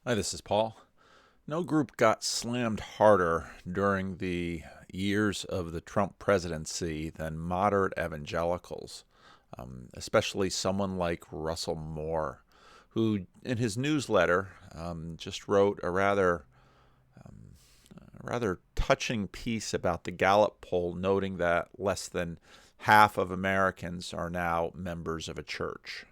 Hi, this is Paul. No group got slammed harder during the years of the Trump presidency than moderate evangelicals, especially someone like Russell Moore, who in his newsletter just wrote a rather touching piece about the Gallup poll, noting that less than half of Americans are now members of a church.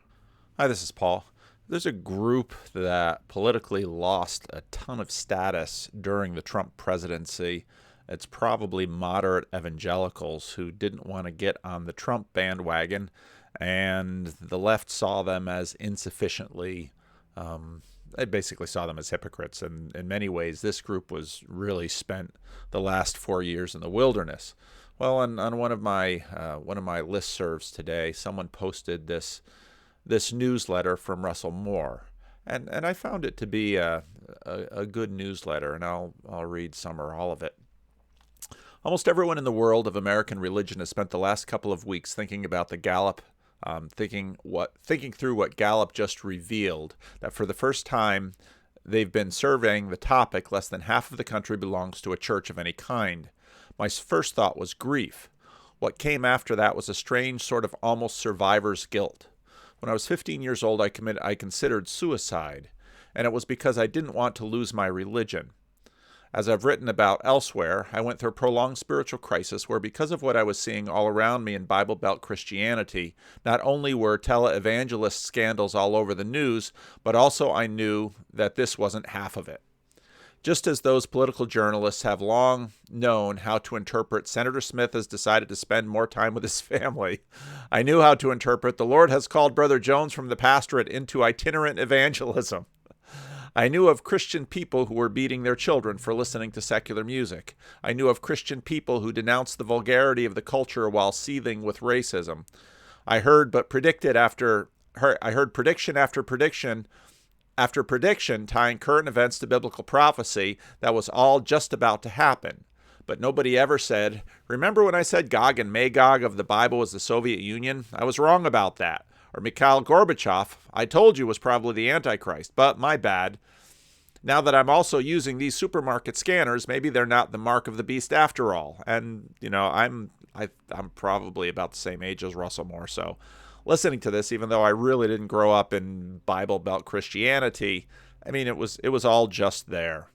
Hi, this is Paul. There's a group that politically lost a ton of status during the Trump presidency. It's probably moderate evangelicals who didn't want to get on the Trump bandwagon, and the left saw them as insufficiently. They basically saw them as hypocrites, and in many ways, this group was really spent the last 4 years in the wilderness. Well, on one of my listservs today, someone posted this newsletter from Russell Moore, and I found it to be a good newsletter, and I'll read some or all of it. Almost everyone in the world of American religion has spent the last couple of weeks thinking about the Gallup, thinking through what Gallup just revealed, that for the first time they've been surveying the topic. Less than half of the country belongs to a church of any kind. My first thought was grief. What came after that was a strange sort of almost survivor's guilt. When I was 15 years old, I considered suicide, and it was because I didn't want to lose my religion. As I've written about elsewhere, I went through a prolonged spiritual crisis where, because of what I was seeing all around me in Bible Belt Christianity, not only were televangelist scandals all over the news, but also I knew that this wasn't half of it. Just as those political journalists have long known how to interpret Senator Smith has decided to spend more time with his family, I knew how to interpret the Lord has called Brother Jones from the pastorate into itinerant evangelism. I knew of Christian people who were beating their children for listening to secular music. I knew of Christian people who denounced the vulgarity of the culture while seething with racism. I heard prediction after prediction tying current events to biblical prophecy that was all just about to happen. But nobody ever said, remember when I said Gog and Magog of the Bible was the Soviet Union? I was wrong about that. Or Mikhail Gorbachev, I told you was probably the Antichrist, but my bad. Now that I'm also using these supermarket scanners, maybe they're not the mark of the beast after all. And, I'm probably about the same age as Russell Moore, so listening to this, even though I really didn't grow up in Bible Belt Christianity, it was all just there.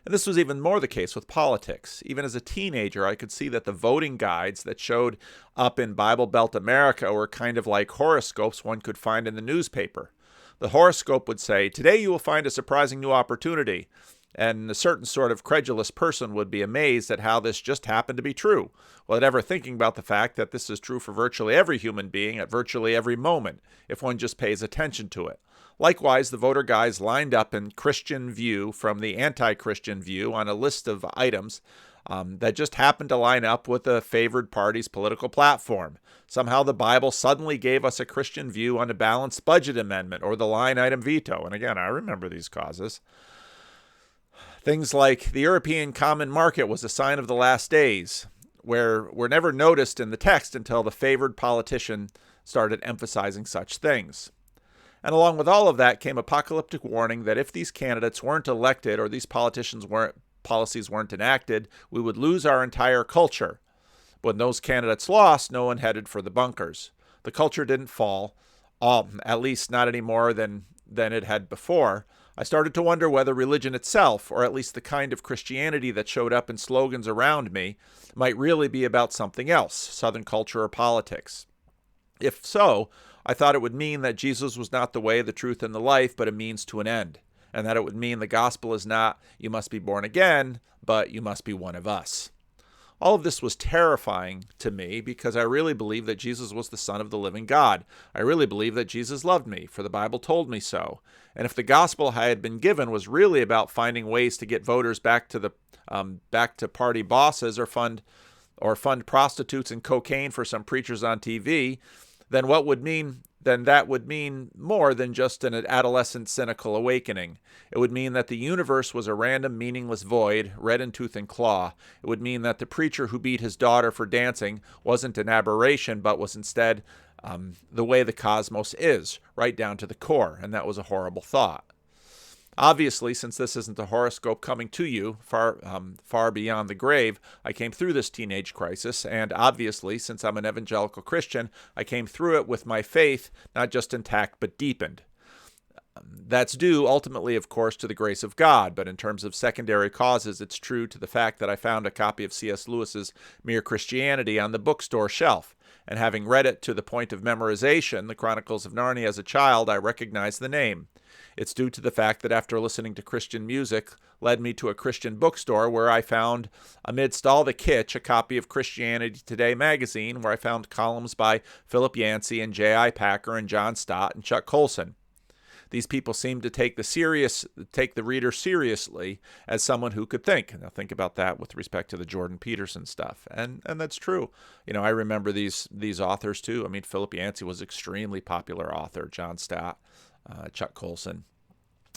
And this was even more the case with politics. Even as a teenager, I could see that the voting guides that showed up in Bible Belt America were kind of like horoscopes one could find in the newspaper. The horoscope would say, today you will find a surprising new opportunity. And a certain sort of credulous person would be amazed at how this just happened to be true, without ever thinking about the fact that this is true for virtually every human being at virtually every moment, if one just pays attention to it. Likewise, the voter guides lined up in Christian view from the anti-Christian view on a list of items that just happened to line up with the favored party's political platform. Somehow the Bible suddenly gave us a Christian view on a balanced budget amendment or the line item veto. And again, I remember these causes. Things like the European common market was a sign of the last days, were never noticed in the text until the favored politician started emphasizing such things. And along with all of that came apocalyptic warning that if these candidates weren't elected or these policies weren't enacted, we would lose our entire culture. When those candidates lost, no one headed for the bunkers. The culture didn't fall, at least not any more than it had before. I started to wonder whether religion itself, or at least the kind of Christianity that showed up in slogans around me, might really be about something else, Southern culture or politics. If so, I thought it would mean that Jesus was not the way, the truth, and the life, but a means to an end, and that it would mean the gospel is not, you must be born again, but you must be one of us. All of this was terrifying to me because I really believe that Jesus was the Son of the living God. I really believe that Jesus loved me, for the Bible told me so. And if the gospel I had been given was really about finding ways to get voters back to party bosses or fund prostitutes and cocaine for some preachers on TV, then that would mean more than just an adolescent cynical awakening. It would mean that the universe was a random, meaningless void, red in tooth and claw. It would mean that the preacher who beat his daughter for dancing wasn't an aberration, but was instead the way the cosmos is, right down to the core, and that was a horrible thought. Obviously, since this isn't a horoscope coming to you far beyond the grave, I came through this teenage crisis, and obviously, since I'm an evangelical Christian, I came through it with my faith not just intact but deepened. That's due ultimately, of course, to the grace of God, but in terms of secondary causes, it's true to the fact that I found a copy of C.S. Lewis's Mere Christianity on the bookstore shelf, and having read it to the point of memorization, The Chronicles of Narnia, as a child, I recognized the name. It's due to the fact that after listening to Christian music led me to a Christian bookstore where I found, amidst all the kitsch, a copy of Christianity Today magazine where I found columns by Philip Yancey and J.I. Packer and John Stott and Chuck Colson. These people seem to take the reader seriously as someone who could think. Now think about that with respect to the Jordan Peterson stuff, and that's true. I remember these authors too. I mean, Philip Yancey was an extremely popular author. John Stott, Chuck Colson.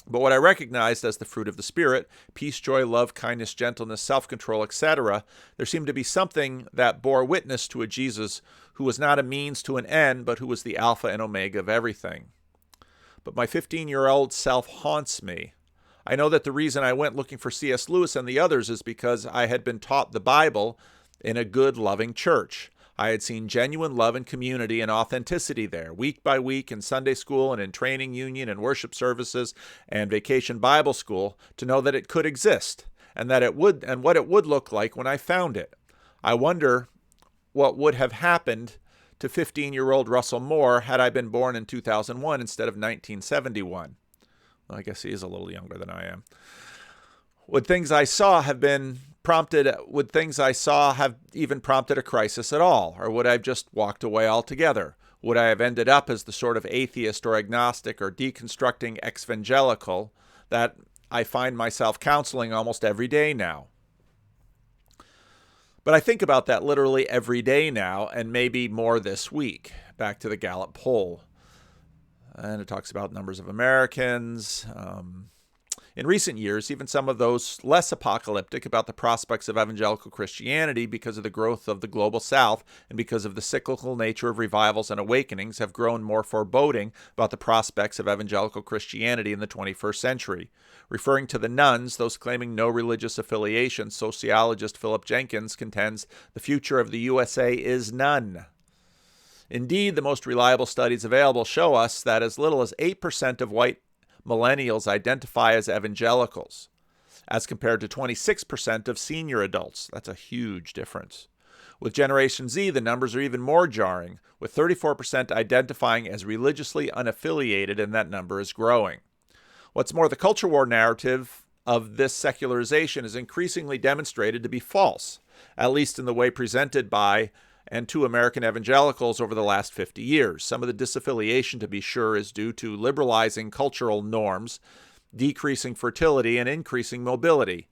But what I recognized as the fruit of the Spirit, peace, joy, love, kindness, gentleness, self-control, etc., there seemed to be something that bore witness to a Jesus who was not a means to an end, but who was the Alpha and Omega of everything. But my 15-year-old self haunts me. I know that the reason I went looking for C.S. Lewis and the others is because I had been taught the Bible in a good, loving church. I had seen genuine love and community and authenticity there, week by week in Sunday school and in training union and worship services and vacation Bible school, to know that it could exist and what it would look like when I found it. I wonder what would have happened to 15-year-old Russell Moore had I been born in 2001 instead of 1971. Well, I guess he is a little younger than I am. Would things I saw have even prompted a crisis at all? Or would I have just walked away altogether? Would I have ended up as the sort of atheist or agnostic or deconstructing evangelical that I find myself counseling almost every day now? But I think about that literally every day now, and maybe more this week. Back to the Gallup poll. And it talks about numbers of Americans. In recent years, even some of those less apocalyptic about the prospects of evangelical Christianity because of the growth of the global South and because of the cyclical nature of revivals and awakenings have grown more foreboding about the prospects of evangelical Christianity in the 21st century. Referring to the nones, those claiming no religious affiliation, sociologist Philip Jenkins contends the future of the USA is none. Indeed, the most reliable studies available show us that as little as 8% of white millennials identify as evangelicals, as compared to 26% of senior adults. That's a huge difference. With Generation Z, the numbers are even more jarring, with 34% identifying as religiously unaffiliated, and that number is growing. What's more, the culture war narrative of this secularization is increasingly demonstrated to be false, at least in the way presented by and to American evangelicals over the last 50 years. Some of the disaffiliation, to be sure, is due to liberalizing cultural norms, decreasing fertility, and increasing mobility.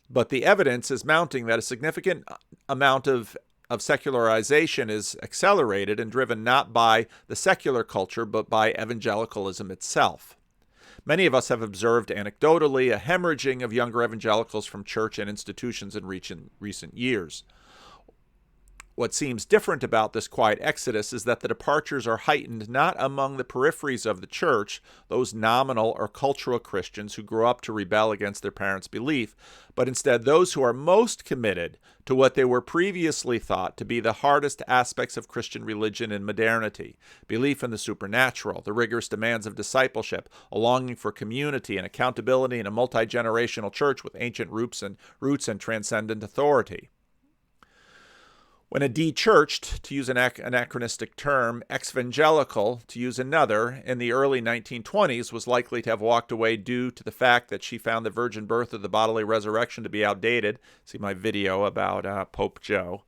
But the evidence is mounting that a significant amount of secularization is accelerated and driven not by the secular culture, but by evangelicalism itself. Many of us have observed anecdotally a hemorrhaging of younger evangelicals from church and institutions in recent years. What seems different about this quiet exodus is that the departures are heightened not among the peripheries of the church, those nominal or cultural Christians who grow up to rebel against their parents' belief, but instead those who are most committed to what they were previously thought to be the hardest aspects of Christian religion in modernity: belief in the supernatural, the rigorous demands of discipleship, a longing for community and accountability in a multi-generational church with ancient roots and transcendent authority. When a de-churched, to use an anachronistic term, evangelical, to use another, in the early 1920s was likely to have walked away due to the fact that she found the virgin birth of the bodily resurrection to be outdated, see my video about Pope Joe,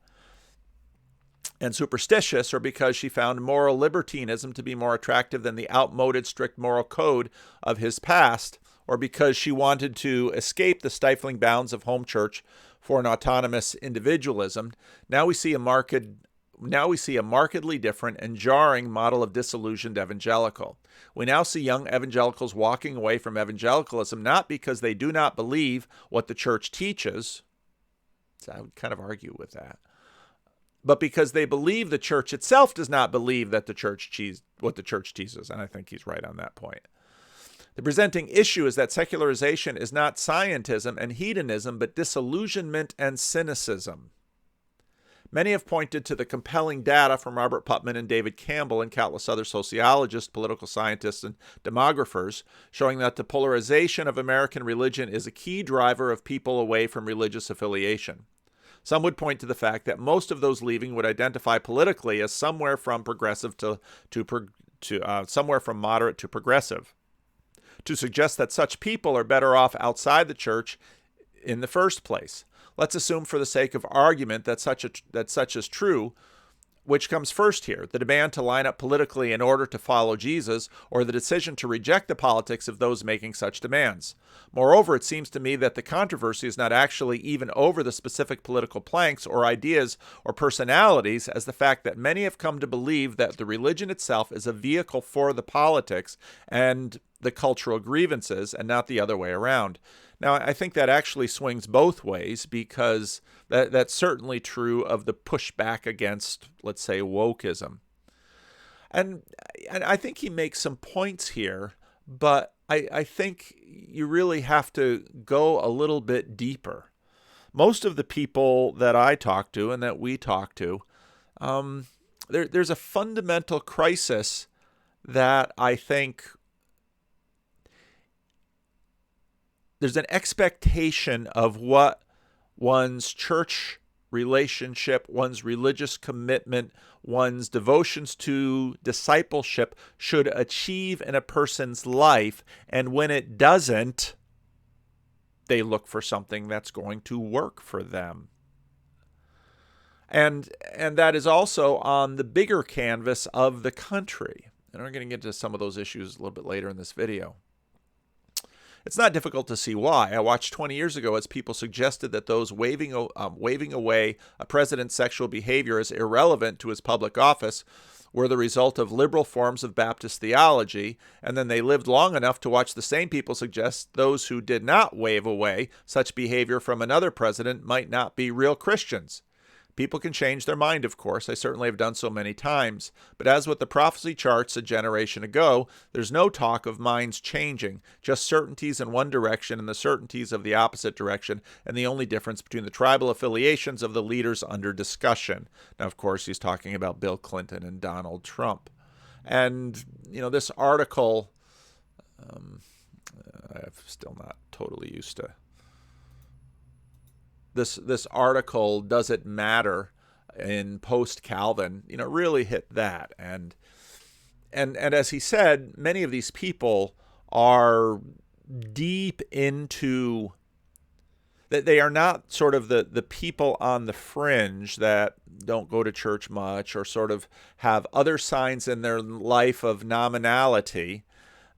and superstitious, or because she found moral libertinism to be more attractive than the outmoded strict moral code of his past, or because she wanted to escape the stifling bounds of home church for an autonomous individualism, now we see a markedly different and jarring model of disillusioned evangelical. We now see young evangelicals walking away from evangelicalism not because they do not believe what the church teaches, so I would kind of argue with that, but because they believe the church itself does not believe that what the church teaches, and I think he's right on that point. The presenting issue is that secularization is not scientism and hedonism, but disillusionment and cynicism. Many have pointed to the compelling data from Robert Putnam and David Campbell and countless other sociologists, political scientists, and demographers, showing that the polarization of American religion is a key driver of people away from religious affiliation. Some would point to the fact that most of those leaving would identify politically as somewhere from progressive somewhere from moderate to progressive, to suggest that such people are better off outside the church in the first place. Let's assume for the sake of argument that such is true. Which comes first here, the demand to line up politically in order to follow Jesus, or the decision to reject the politics of those making such demands? Moreover, it seems to me that the controversy is not actually even over the specific political planks or ideas or personalities, as the fact that many have come to believe that the religion itself is a vehicle for the politics and the cultural grievances, and not the other way around. Now, I think that actually swings both ways, because that's certainly true of the pushback against, let's say, wokeism. And I think he makes some points here, but I think you really have to go a little bit deeper. Most of the people that I talk to and that we talk to, there's a fundamental crisis that I think there's an expectation of what one's church relationship, one's religious commitment, one's devotions to discipleship should achieve in a person's life. And when it doesn't, they look for something that's going to work for them. And that is also on the bigger canvas of the country. And we're going to get to some of those issues a little bit later in this video. It's not difficult to see why. I watched 20 years ago as people suggested that those waving away a president's sexual behavior as irrelevant to his public office were the result of liberal forms of Baptist theology, and then they lived long enough to watch the same people suggest those who did not wave away such behavior from another president might not be real Christians. People can change their mind, of course. I certainly have done so many times. But as with the prophecy charts a generation ago, there's no talk of minds changing, just certainties in one direction and the certainties of the opposite direction, and the only difference between the tribal affiliations of the leaders under discussion. Now, of course, he's talking about Bill Clinton and Donald Trump. And, this article, I'm still not totally used to this article, Does It Matter, in post-Calvin, really hit that. And as he said, many of these people are deep into that. They are not sort of the people on the fringe that don't go to church much or sort of have other signs in their life of nominality.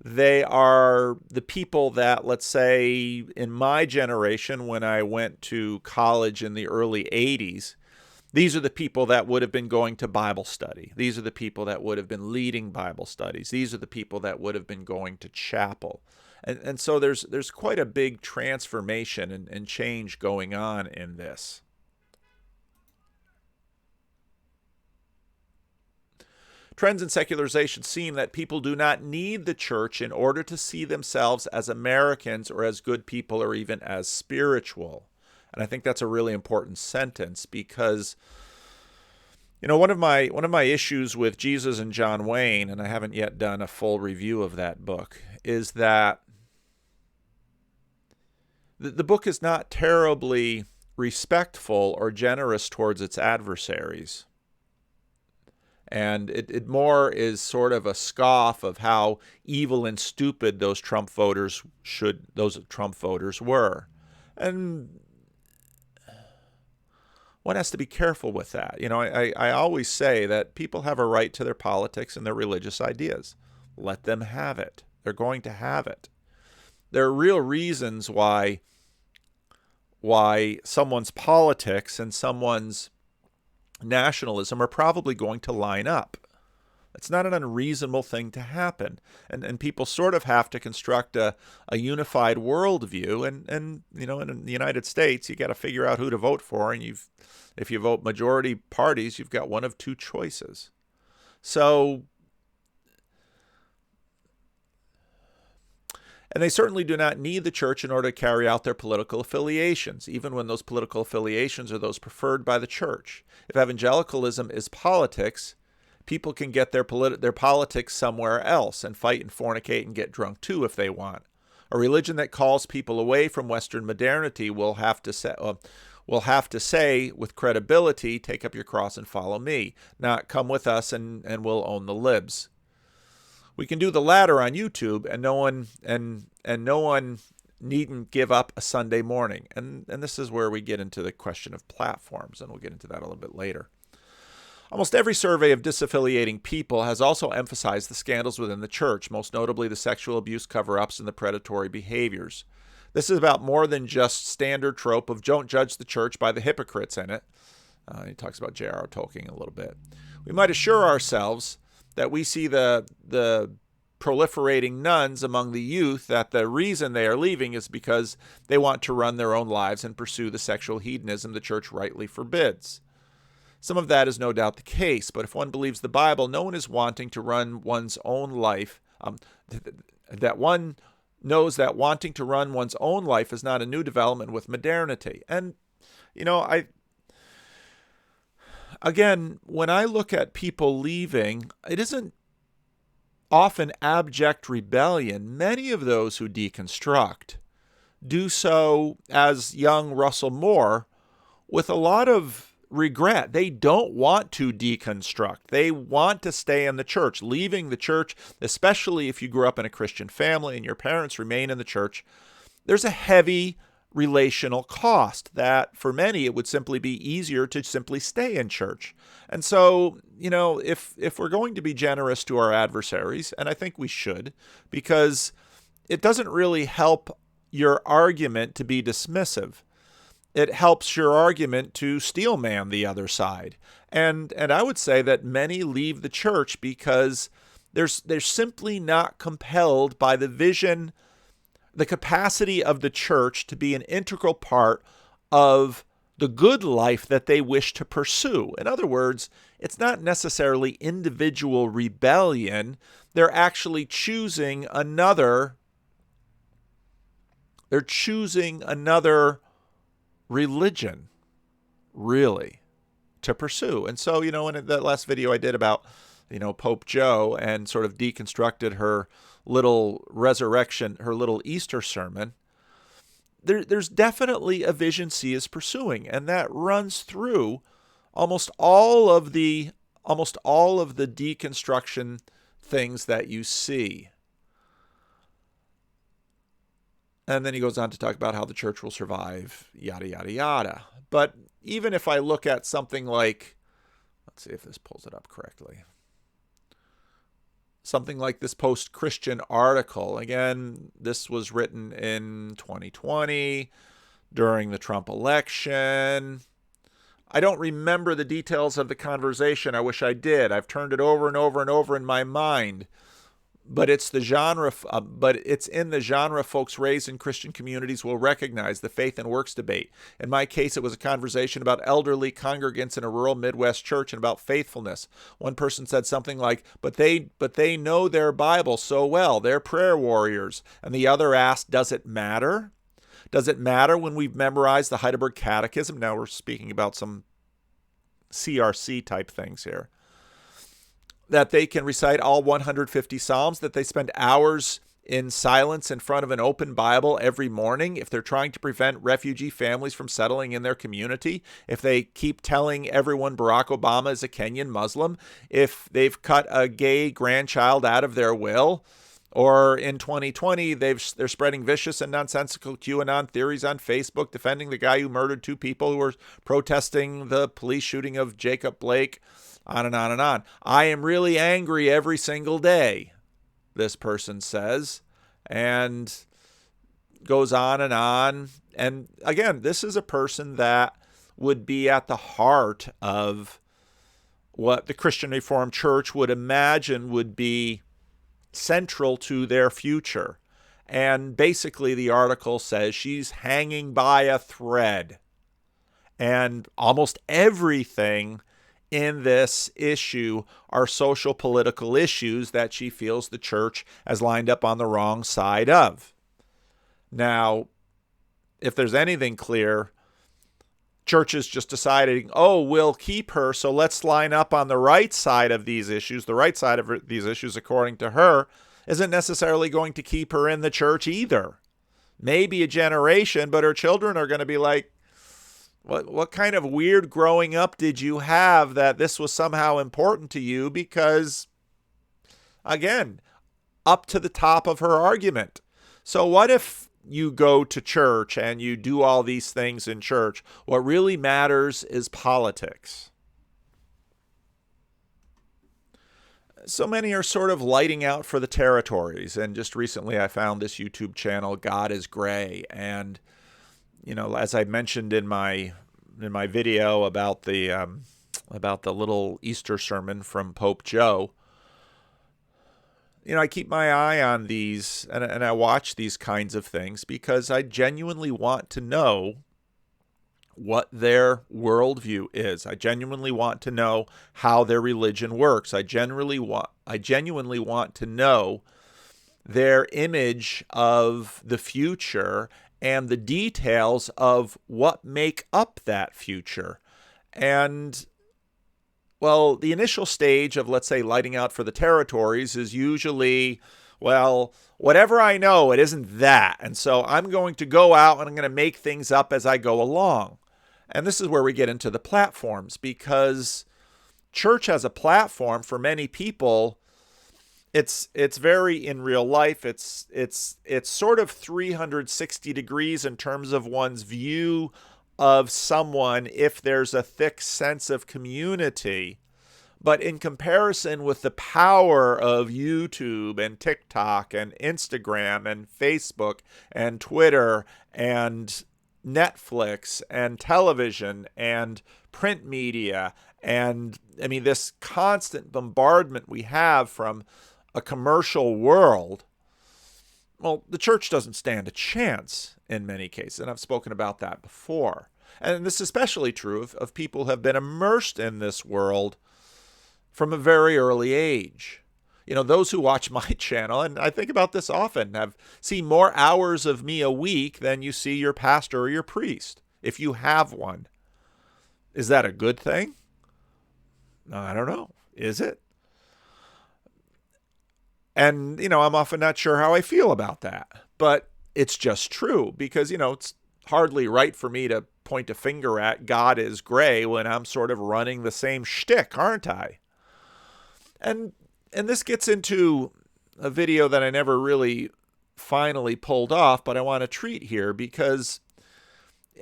They are the people that, let's say, in my generation, when I went to college in the early 80s, these are the people that would have been going to Bible study. These are the people that would have been leading Bible studies. These are the people that would have been going to chapel. And so there's quite a big transformation and change going on in this. Trends in secularization seem that people do not need the church in order to see themselves as Americans or as good people or even as spiritual. And I think that's a really important sentence, because one of my issues with Jesus and John Wayne, and I haven't yet done a full review of that book, is that the book is not terribly respectful or generous towards its adversaries. And it more is sort of a scoff of how evil and stupid those Trump voters were. And one has to be careful with that. I always say that people have a right to their politics and their religious ideas. Let them have it. They're going to have it. There are real reasons why someone's politics and someone's nationalism are probably going to line up. It's not an unreasonable thing to happen. And people sort of have to construct a unified worldview. And in the United States, you got to figure out who to vote for. And if you vote majority parties, you've got one of two choices. So And they certainly do not need the church in order to carry out their political affiliations, even when those political affiliations are those preferred by the church. If evangelicalism is politics, people can get their politics somewhere else and fight and fornicate and get drunk too if they want. A religion that calls people away from Western modernity will have to say with credibility, take up your cross and follow me, not come with us and we'll own the libs. We can do the latter on YouTube, and no one needn't give up a Sunday morning. And this is where we get into the question of platforms, and we'll get into that a little bit later. Almost every survey of disaffiliating people has also emphasized the scandals within the church, most notably the sexual abuse cover-ups and the predatory behaviors. This is about more than just standard trope of don't judge the church by the hypocrites in it. He talks about J.R.R. Tolkien a little bit. We might assure ourselves that we see the proliferating nuns among the youth, that the reason they are leaving is because they want to run their own lives and pursue the sexual hedonism the church rightly forbids. Some of that is no doubt the case, but if one believes the Bible, no one is wanting to run one's own life, that one knows that wanting to run one's own life is not a new development with modernity. And, again, when I look at people leaving, it isn't often abject rebellion. Many of those who deconstruct do so, as young Russell Moore, with a lot of regret. They don't want to deconstruct. They want to stay in the church. Leaving the church, especially if you grew up in a Christian family and your parents remain in the church, there's a heavy relational cost that for many it would simply be easier to simply stay in church. And so, if we're going to be generous to our adversaries, and I think we should, because it doesn't really help your argument to be dismissive. It helps your argument to steelman the other side. And I would say that many leave the church because they're simply not compelled by the vision, the capacity of the church to be an integral part of the good life that they wish to pursue. In other words, it's not necessarily individual rebellion. They're actually choosing another religion, really, to pursue. And so, in that last video I did about, Pope Joe and sort of deconstructed her little resurrection, her little Easter sermon, there's definitely a vision she is pursuing, and that runs through almost all of the deconstruction things that you see. And then he goes on to talk about how the church will survive, yada, yada, yada. But even if I look at something like, let's see if this pulls it up correctly, something like this post-Christian article. Again, this was written in 2020 during the Trump election. I don't remember the details of the conversation. I wish I did. I've turned it over and over and over in my mind. But it's the genre. But it's in the genre folks raised in Christian communities will recognize, the faith and works debate. In my case, it was a conversation about elderly congregants in a rural Midwest church and about faithfulness. One person said something like, "But they know their Bible so well. They're prayer warriors." And the other asked, "Does it matter? Does it matter when we've memorized the Heidelberg Catechism?" Now we're speaking about some CRC type things here. That they can recite all 150 Psalms, that they spend hours in silence in front of an open Bible every morning, if they're trying to prevent refugee families from settling in their community, if they keep telling everyone Barack Obama is a Kenyan Muslim, if they've cut a gay grandchild out of their will, or in 2020, they're spreading vicious and nonsensical QAnon theories on Facebook, defending the guy who murdered 2 people who were protesting the police shooting of Jacob Blake, on and on and on. I am really angry every single day, this person says, and goes on and on. And again, this is a person that would be at the heart of what the Christian Reformed Church would imagine would be central to their future. And basically the article says she's hanging by a thread. And almost everything in this issue are social political issues that she feels the church has lined up on the wrong side of. Now, if there's anything clear, churches just deciding, oh, we'll keep her, so let's line up on the right side of these issues. The right side of these issues, according to her, isn't necessarily going to keep her in the church either. Maybe a generation, but her children are going to be like, what kind of weird growing up did you have that this was somehow important to you? Because, again, up to the top of her argument. So what if you go to church and you do all these things in church? What really matters is politics. So many are sort of lighting out for the territories. And just recently I found this YouTube channel, God is Gray. And, you know, as I mentioned in my video about the little Easter sermon from Pope Joe, you know, I keep my eye on these and I watch these kinds of things because I genuinely want to know what their worldview is. I genuinely want to know how their religion works. I genuinely want to know their image of the future and the details of what make up that future. And well, the initial stage of, let's say, lighting out for the territories is usually, well, whatever I know, it isn't that. And so I'm going to go out and I'm going to make things up as I go along. And this is where we get into the platforms, because church as a platform for many people, it's very in real life. It's sort of 360 degrees in terms of one's view of someone if there's a thick sense of community. But in comparison with the power of YouTube and TikTok and Instagram and Facebook and Twitter and Netflix and television and print media, and I mean this constant bombardment we have from a commercial world, well, the church doesn't stand a chance in many cases, and I've spoken about that before. And this is especially true of people who have been immersed in this world from a very early age. You know, those who watch my channel, and I think about this often, have seen more hours of me a week than you see your pastor or your priest, if you have one. Is that a good thing? I don't know. Is it? And, you know, I'm often not sure how I feel about that. But it's just true because, you know, it's hardly right for me to point a finger at God is Gray when I'm sort of running the same shtick, aren't I? And this gets into a video that I never really finally pulled off, but I want to treat here because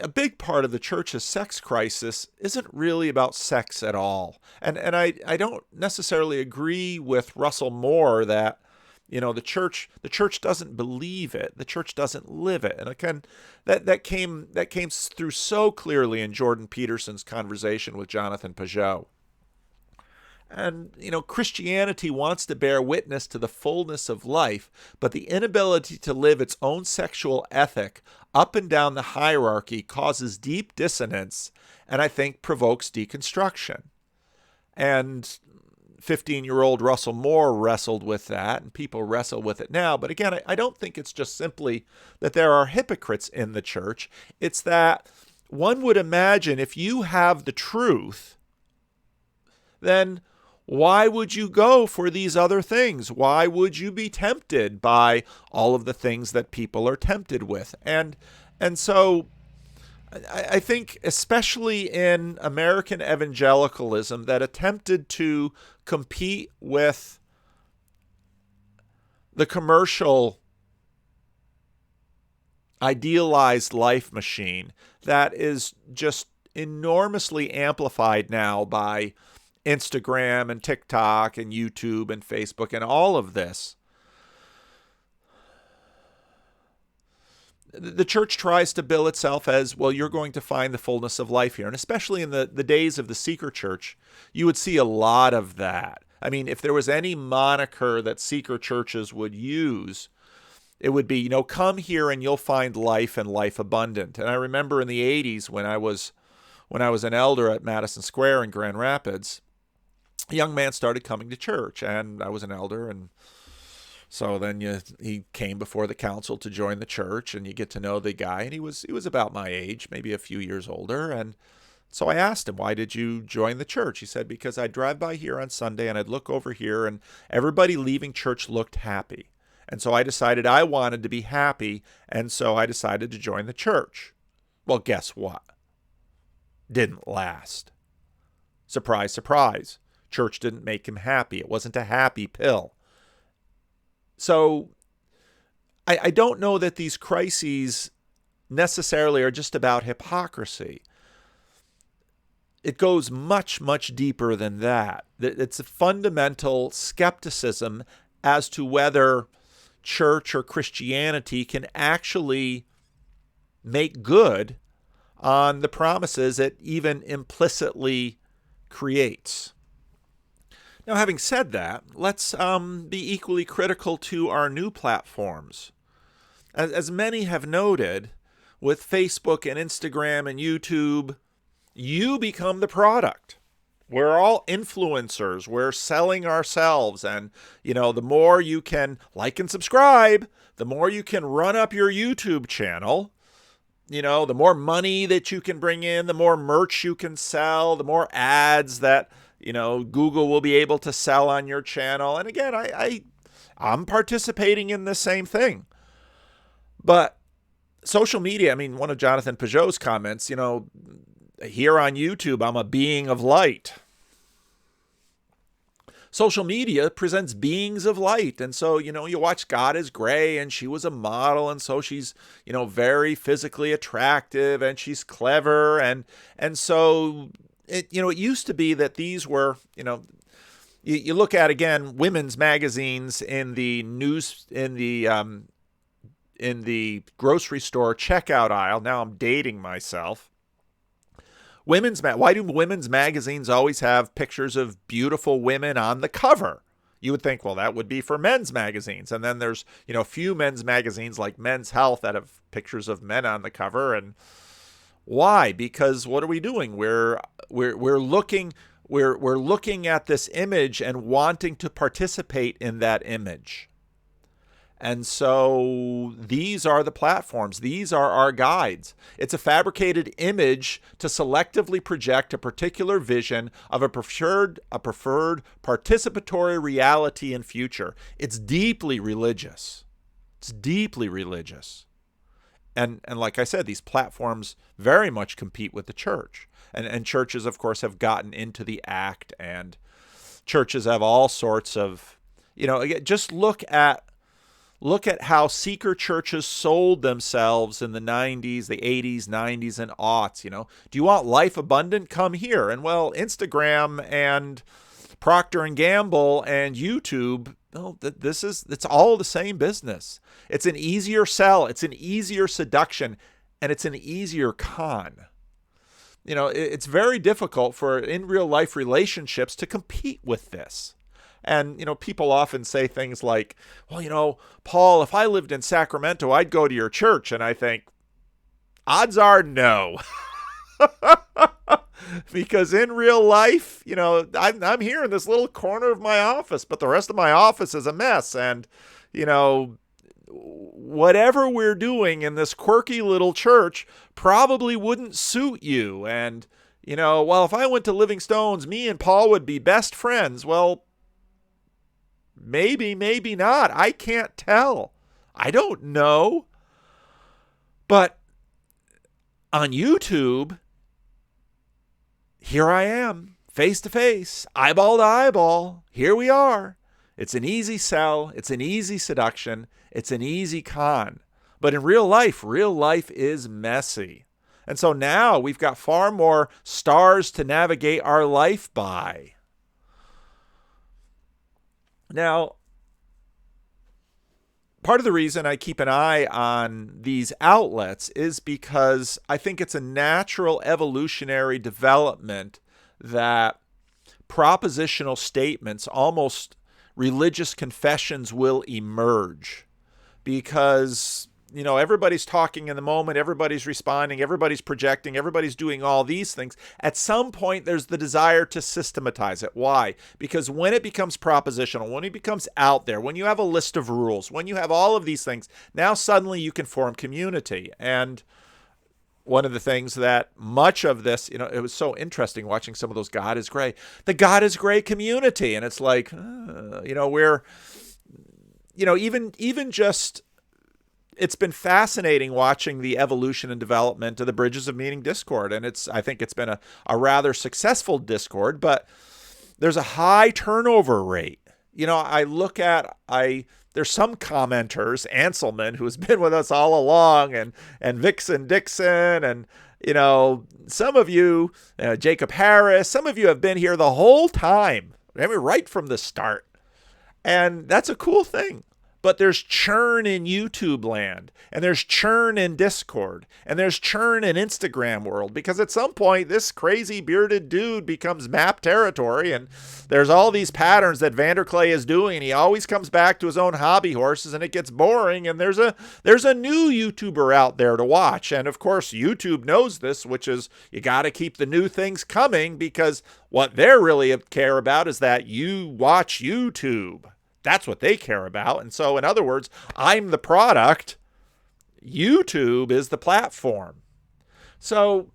a big part of the church's sex crisis isn't really about sex at all. And I don't necessarily agree with Russell Moore that, you know, the church doesn't believe it. The church doesn't live it. And again, that came through so clearly in Jordan Peterson's conversation with Jonathan Pageau. And, you know, Christianity wants to bear witness to the fullness of life, but the inability to live its own sexual ethic up and down the hierarchy causes deep dissonance and I think provokes deconstruction. And 15-year-old Russell Moore wrestled with that, and people wrestle with it now. But again, I don't think it's just simply that there are hypocrites in the church. It's that one would imagine if you have the truth, then why would you go for these other things? Why would you be tempted by all of the things that people are tempted with? And so I think especially in American evangelicalism that attempted to compete with the commercial idealized life machine that is just enormously amplified now by Instagram and TikTok and YouTube and Facebook and all of this. The church tries to bill itself as, well, you're going to find the fullness of life here. And especially in the days of the seeker church, you would see a lot of that. I mean, if there was any moniker that seeker churches would use, it would be, you know, come here and you'll find life and life abundant. And I remember in the 80s when I was an elder at Madison Square in Grand Rapids, a young man started coming to church, and I was an elder, and So then he came before the council to join the church, and you get to know the guy, and he was about my age, maybe a few years older. And so I asked him, why did you join the church? He said, because I'd drive by here on Sunday and I'd look over here and everybody leaving church looked happy. And so I decided I wanted to be happy, and so I decided to join the church. Well, guess what? Didn't last. Surprise, surprise. Church didn't make him happy. It wasn't a happy pill. So I don't know that these crises necessarily are just about hypocrisy. It goes much, much deeper than that. It's a fundamental skepticism as to whether church or Christianity can actually make good on the promises it even implicitly creates. Now, having said that, let's be equally critical to our new platforms. As many have noted, with Facebook and Instagram and YouTube, you become the product. We're all influencers. We're selling ourselves. And, the more you can like and subscribe, the more you can run up your YouTube channel. The more money that you can bring in, the more merch you can sell, the more ads that, Google will be able to sell on your channel. And again, I'm participating in the same thing. But social media, one of Jonathan Peugeot's comments, here on YouTube, I'm a being of light. Social media presents beings of light. And so, you watch God is Gray, and she was a model. And so she's, very physically attractive, and she's clever. And so it used to be that these were, you look at, again, women's magazines in the news, in the grocery store checkout aisle. Now I'm dating myself. Why do women's magazines always have pictures of beautiful women on the cover? You would think, well, that would be for men's magazines. And then there's, a few men's magazines like Men's Health that have pictures of men on the cover. And why? Because what are we doing? We're looking at this image and wanting to participate in that image. And so these are the platforms. These are our guides. It's a fabricated image to selectively project a particular vision of a preferred participatory reality and future. It's deeply religious. It's deeply religious. And like I said, these platforms very much compete with the church. And churches, of course, have gotten into the act, and churches have all sorts of, just look at how seeker churches sold themselves in the 90s, the 80s, 90s, and aughts. Do you want life abundant? Come here. And well, Instagram and Procter & Gamble and YouTube, it's all the same business. It's an easier sell. It's an easier seduction, and it's an easier con. It's very difficult for in real life relationships to compete with this. And, people often say things like, well, Paul, if I lived in Sacramento, I'd go to your church. And I think, odds are no. Because in real life, I'm here in this little corner of my office, but the rest of my office is a mess. And, whatever we're doing in this quirky little church probably wouldn't suit you. And, well, if I went to Living Stones, me and Paul would be best friends. Well, maybe, maybe not. I can't tell. I don't know. But on YouTube, here I am, face to face, eyeball to eyeball. Here we are. It's an easy sell. It's an easy seduction. It's an easy con. But in real life is messy. And so now we've got far more stars to navigate our life by. Now, part of the reason I keep an eye on these outlets is because I think it's a natural evolutionary development that propositional statements, almost religious confessions, will emerge. Because, everybody's talking in the moment, everybody's responding, everybody's projecting, everybody's doing all these things. At some point, there's the desire to systematize it. Why? Because when it becomes propositional, when it becomes out there, when you have a list of rules, when you have all of these things, now suddenly you can form community. And one of the things that much of this, it was so interesting watching some of those God is Gray, the God is Gray community. And it's like, we're, even just, it's been fascinating watching the evolution and development of the Bridges of Meaning Discord. And I think it's been a rather successful Discord, but there's a high turnover rate. There's some commenters, Anselman, who's been with us all along, and Vixen Dixon, and, some of you, Jacob Harris, some of you have been here the whole time, right from the start. And that's a cool thing. But there's churn in YouTube land, and there's churn in Discord, and there's churn in Instagram world, because at some point this crazy bearded dude becomes map territory, and there's all these patterns that Vanderklay is doing, and he always comes back to his own hobby horses, and it gets boring, and there's a new YouTuber out there to watch. And of course YouTube knows this, which is you got to keep the new things coming, because what they really care about is that you watch YouTube. That's what they care about. And so, in other words, I'm the product. YouTube is the platform. So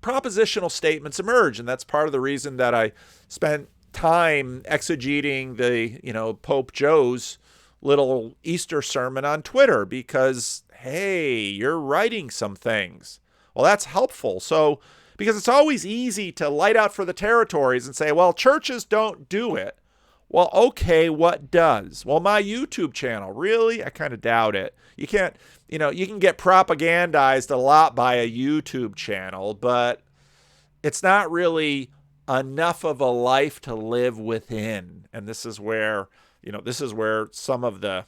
propositional statements emerge. And that's part of the reason that I spent time exegeting the, Pope Joe's little Easter sermon on Twitter, because, hey, you're writing some things. Well, that's helpful. So, because it's always easy to light out for the territories and say, well, churches don't do it. Well, okay, what does? Well, my YouTube channel, really? I kind of doubt it. You can't, you can get propagandized a lot by a YouTube channel, but it's not really enough of a life to live within. And this is where, some of the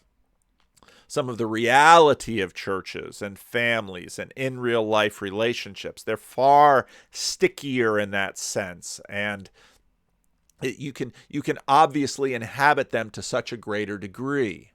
reality of churches and families and in real life relationships, they're far stickier in that sense. And you can obviously inhabit them to such a greater degree.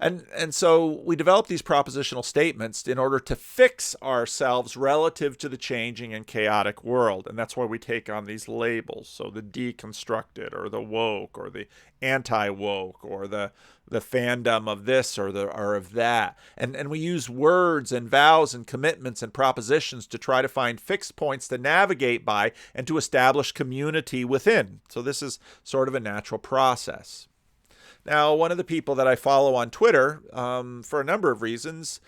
And so we develop these propositional statements in order to fix ourselves relative to the changing and chaotic world. And that's why we take on these labels. So the deconstructed, or the woke, or the anti-woke, or the fandom of this or of that. And we use words and vows and commitments and propositions to try to find fixed points to navigate by and to establish community within. So this is sort of a natural process. Now, one of the people that I follow on Twitter, for a number of reasons,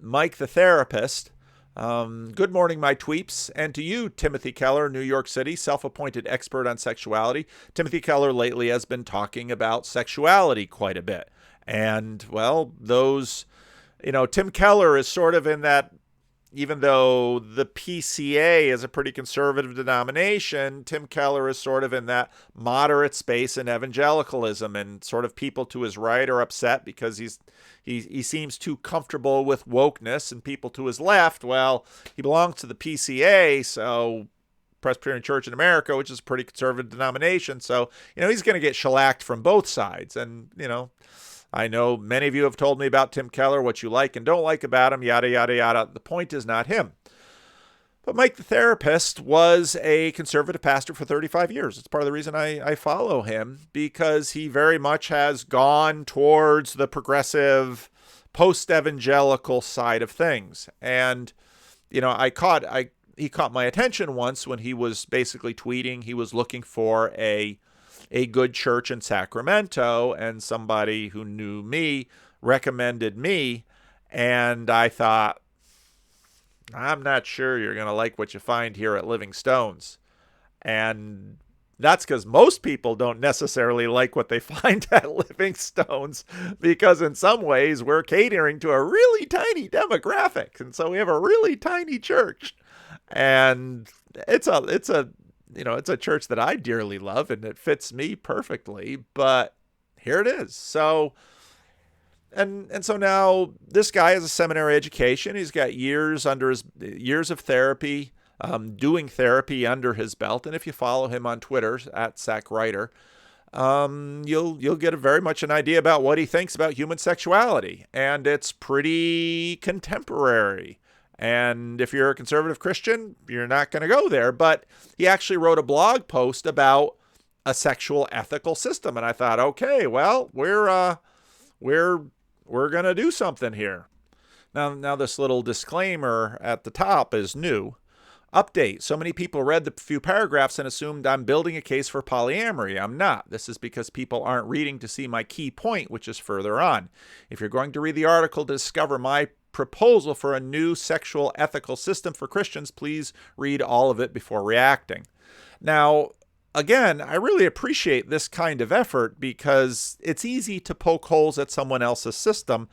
Mike the Therapist, good morning, my tweeps, and to you, Timothy Keller, New York City, self-appointed expert on sexuality. Timothy Keller lately has been talking about sexuality quite a bit. And, well, Tim Keller is sort of in that, even though the PCA is a pretty conservative denomination, Tim Keller is sort of in that moderate space in evangelicalism, and sort of people to his right are upset because he seems too comfortable with wokeness, and people to his left, well, he belongs to the PCA, so Presbyterian Church in America, which is a pretty conservative denomination, so, he's going to get shellacked from both sides. And, I know many of you have told me about Tim Keller, what you like and don't like about him, yada, yada, yada. The point is not him. But Mike the Therapist was a conservative pastor for 35 years. It's part of the reason I follow him, because he very much has gone towards the progressive, post-evangelical side of things. And, he caught my attention once when he was basically tweeting he was looking for a good church in Sacramento, and somebody who knew me recommended me, and I thought, I'm not sure you're going to like what you find here at Living Stones. And that's because most people don't necessarily like what they find at Living Stones, because in some ways we're catering to a really tiny demographic, and so we have a really tiny church, and it's a church that I dearly love, and it fits me perfectly, but here it is. So, and so now this guy has a seminary education. He's got years of therapy, doing therapy under his belt. And if you follow him on Twitter at SacWriter, you'll get very much an idea about what he thinks about human sexuality, and it's pretty contemporary. And if you're a conservative Christian, you're not going to go there. But he actually wrote a blog post about a sexual ethical system, and I thought, okay, well, we're going to do something here. Now this little disclaimer at the top is new. Update. So many people read the few paragraphs and assumed I'm building a case for polyamory. I'm not. This is because people aren't reading to see my key point, which is further on. If you're going to read the article to discover my proposal for a new sexual ethical system for Christians, please read all of it before reacting. Now, again, I really appreciate this kind of effort because it's easy to poke holes at someone else's system.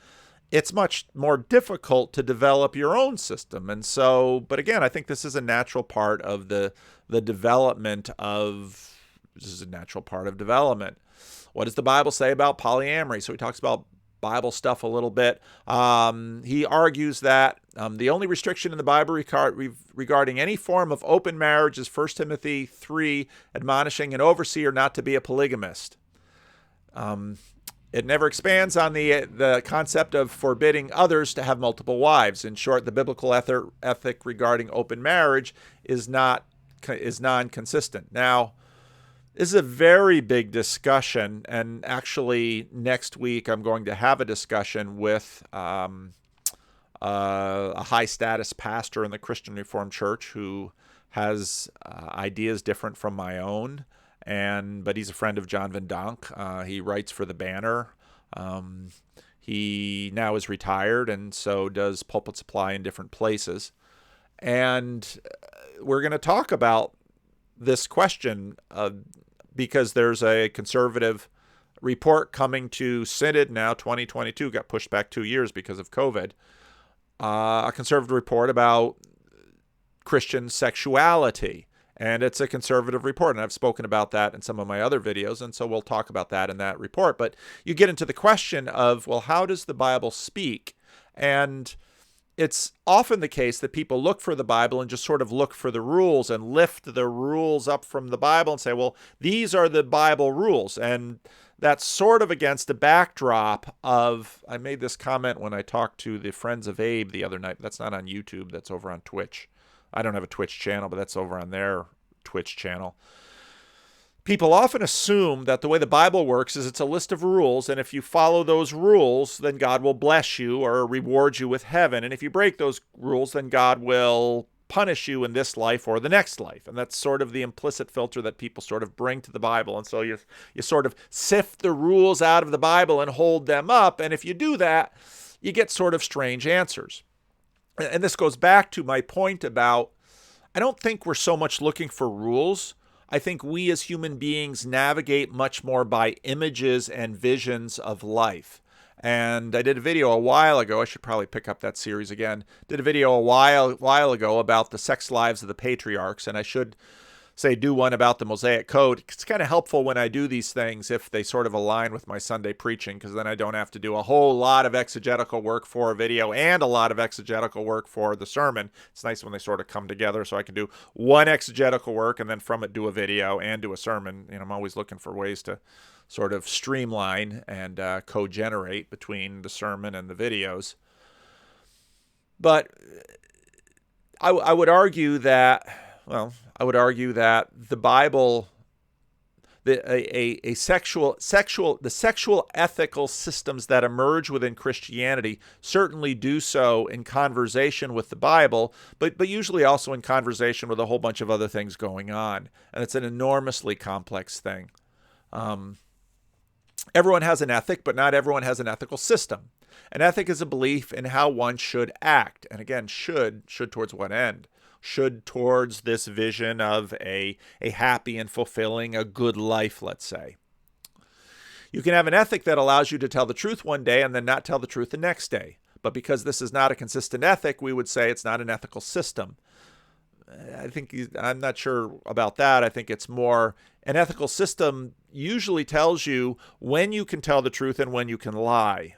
It's much more difficult to develop your own system. And so, but again, I think this is a natural part of the development of, this is a natural part of development. What does the Bible say about polyamory? So he talks about Bible stuff a little bit. He argues that the only restriction in the Bible regarding any form of open marriage is 1 Timothy 3, admonishing an overseer not to be a polygamist. It never expands on the concept of forbidding others to have multiple wives. In short, the biblical ethic regarding open marriage is non-consistent. Now, this is a very big discussion, and actually next week I'm going to have a discussion with a high-status pastor in the Christian Reformed Church who has ideas different from my own. But he's a friend of John Van Donk. He writes for the Banner. He now is retired and so does Pulpit Supply in different places. And we're going to talk about this question because there's a conservative report coming to Synod now, 2022, got pushed back 2 years because of COVID. A conservative report about Christian sexuality. And it's a conservative report, and I've spoken about that in some of my other videos, and so we'll talk about that in that report. But you get into the question of, well, how does the Bible speak? And it's often the case that people look for the Bible and just sort of look for the rules and lift the rules up from the Bible and say, well, these are the Bible rules. And that's sort of against the backdrop of, I made this comment when I talked to the Friends of Abe the other night. That's not on YouTube, that's over on Twitch. I don't have a Twitch channel, but that's over on their Twitch channel. People often assume that the way the Bible works is it's a list of rules, and if you follow those rules, then God will bless you or reward you with heaven. And if you break those rules, then God will punish you in this life or the next life. And that's sort of the implicit filter that people sort of bring to the Bible. And so you sort of sift the rules out of the Bible and hold them up. And if you do that, you get sort of strange answers. And this goes back to my point about, I don't think we're so much looking for rules. I think we as human beings navigate much more by images and visions of life. And I did a video a while ago, I should probably pick up that series again, did a video a while ago about the sex lives of the patriarchs, and I should say do one about the Mosaic Code. It's kind of helpful when I do these things if they sort of align with my Sunday preaching, because then I don't have to do a whole lot of exegetical work for a video and a lot of exegetical work for the sermon. It's nice when they sort of come together, so I can do one exegetical work and then from it do a video and do a sermon. I'm always looking for ways to sort of streamline and co-generate between the sermon and the videos. But I would argue that, the Bible, the sexual ethical systems that emerge within Christianity certainly do so in conversation with the Bible, but usually also in conversation with a whole bunch of other things going on. And it's an enormously complex thing. Everyone has an ethic, but not everyone has an ethical system. An ethic is a belief in how one should act. And again, should towards what end? Should towards this vision of a happy and fulfilling, a good life, let's say. You can have an ethic that allows you to tell the truth one day and then not tell the truth the next day. But because this is not a consistent ethic, we would say it's not an ethical system. I'm not sure about that. I think it's more, an ethical system usually tells you when you can tell the truth and when you can lie.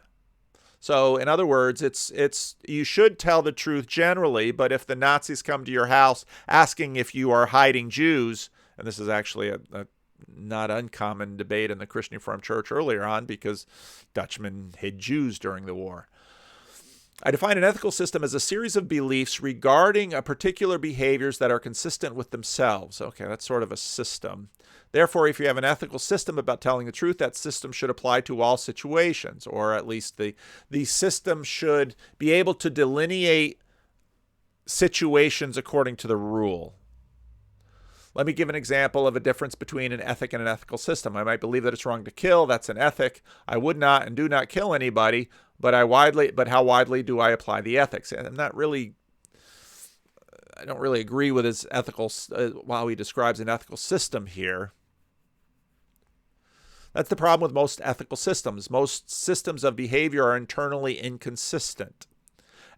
So in other words, it's you should tell the truth generally, but if the Nazis come to your house asking if you are hiding Jews, and this is actually a not uncommon debate in the Christian Reformed Church earlier on because Dutchmen hid Jews during the war. I define an ethical system as a series of beliefs regarding a particular behaviors that are consistent with themselves. Okay, that's sort of a system. Therefore, if you have an ethical system about telling the truth, that system should apply to all situations, or at least the system should be able to delineate situations according to the rule. Let me give an example of a difference between an ethic and an ethical system. I might believe that it's wrong to kill. That's an ethic. I would not and do not kill anybody, but how widely do I apply the ethics? And I don't really agree with his ethical, while he describes an ethical system here. That's the problem with most ethical systems. Most systems of behavior are internally inconsistent,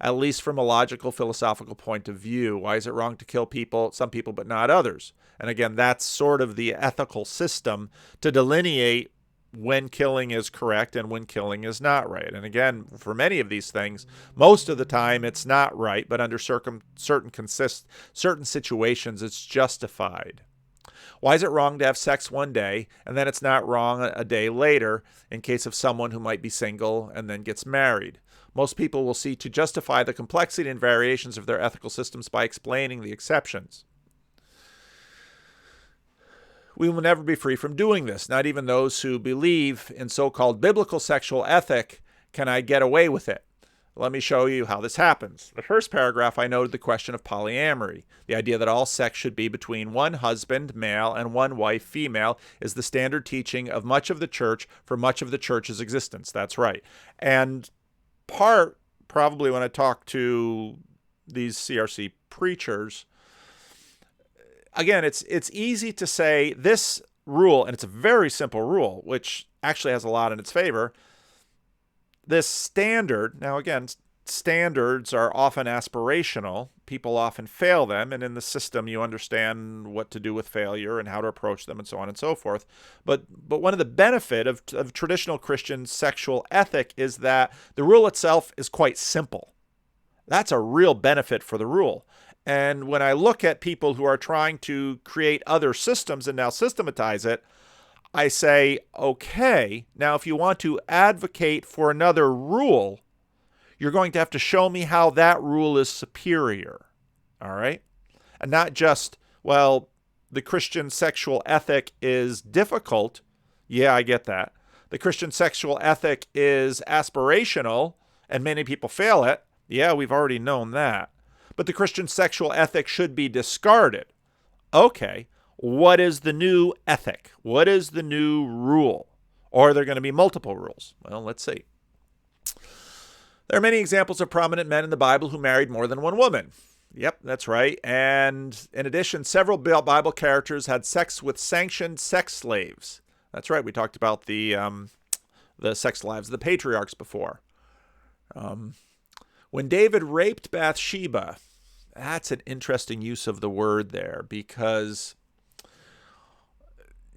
at least from a logical, philosophical point of view. Why is it wrong to kill people, some people, but not others? And again, that's sort of the ethical system to delineate when killing is correct and when killing is not right. And again, for many of these things, most of the time it's not right, but under certain situations it's justified. Why is it wrong to have sex one day and then it's not wrong a day later in case of someone who might be single and then gets married? Most people will seek to justify the complexity and variations of their ethical systems by explaining the exceptions. We will never be free from doing this. Not even those who believe in so-called biblical sexual ethic can I get away with it. Let me show you how this happens. The first paragraph, I noted the question of polyamory. The idea that all sex should be between one husband, male, and one wife, female, is the standard teaching of much of the church for much of the church's existence. That's right. And probably when I talk to these CRC preachers, again, it's easy to say this rule, and it's a very simple rule, which actually has a lot in its favor. This standard, now again, standards are often aspirational. People often fail them, and in the system you understand what to do with failure and how to approach them and so on and so forth. But one of the benefit of traditional Christian sexual ethic is that the rule itself is quite simple. That's a real benefit for the rule. And when I look at people who are trying to create other systems and now systematize it, I say, okay, now if you want to advocate for another rule, you're going to have to show me how that rule is superior, all right? And not just, well, the Christian sexual ethic is difficult. Yeah, I get that. The Christian sexual ethic is aspirational, and many people fail it. Yeah, we've already known that. But the Christian sexual ethic should be discarded. Okay, what is the new ethic? What is the new rule? Or are there going to be multiple rules? Well, let's see. There are many examples of prominent men in the Bible who married more than one woman. Yep, that's right. And in addition, several Bible characters had sex with sanctioned sex slaves. That's right. We talked about the sex lives of the patriarchs before. When David raped Bathsheba, that's an interesting use of the word there, because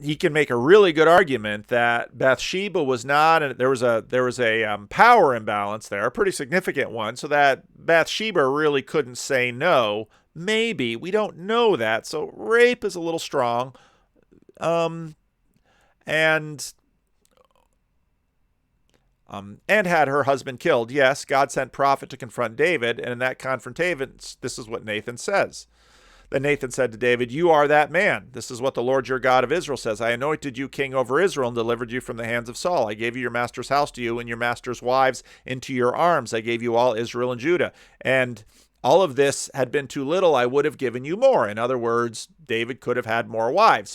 he can make a really good argument that Bathsheba was not, there was a power imbalance there, a pretty significant one, so that Bathsheba really couldn't say no. Maybe, we don't know that, so rape is a little strong, and had her husband killed. Yes, God sent prophet to confront David, and in that confrontation, this is what Nathan says. Then Nathan said to David, "You are that man. This is what the Lord your God of Israel says. I anointed you king over Israel and delivered you from the hands of Saul. I gave you your master's house to you and your master's wives into your arms. I gave you all Israel and Judah. And all of this had been too little, I would have given you more." In other words, David could have had more wives.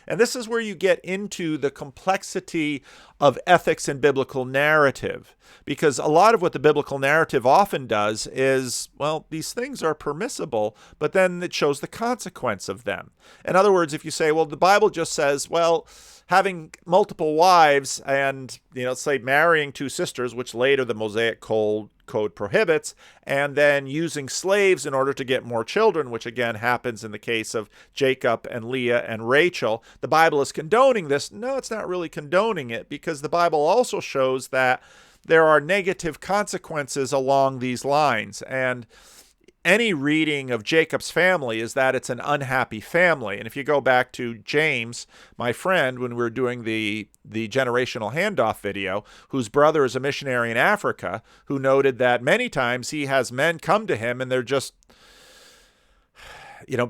And this is where you get into the complexity of ethics and biblical narrative. Because a lot of what the biblical narrative often does is, well, these things are permissible, but then it shows the consequence of them. In other words, if you say, well, the Bible just says, well, having multiple wives and, say marrying two sisters, which later the Mosaic Code prohibits, and then using slaves in order to get more children, which again happens in the case of Jacob and Leah and Rachel. The Bible is condoning this. No, it's not really condoning it, because the Bible also shows that there are negative consequences along these lines. And any reading of Jacob's family is that it's an unhappy family. And if you go back to James, my friend, when we were doing the generational handoff video, whose brother is a missionary in Africa, who noted that many times he has men come to him and they're just,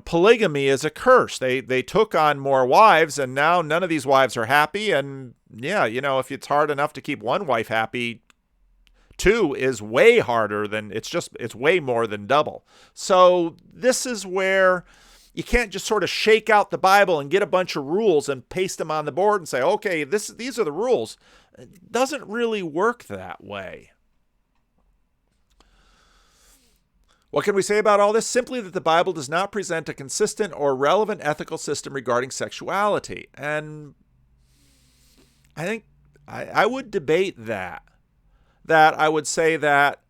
polygamy is a curse. They took on more wives, and now none of these wives are happy. And yeah, if it's hard enough to keep one wife happy, two is way harder it's way more than double. So this is where you can't just sort of shake out the Bible and get a bunch of rules and paste them on the board and say, okay, these are the rules. It doesn't really work that way. What can we say about all this? Simply that the Bible does not present a consistent or relevant ethical system regarding sexuality. And I think I would debate that. That I would say that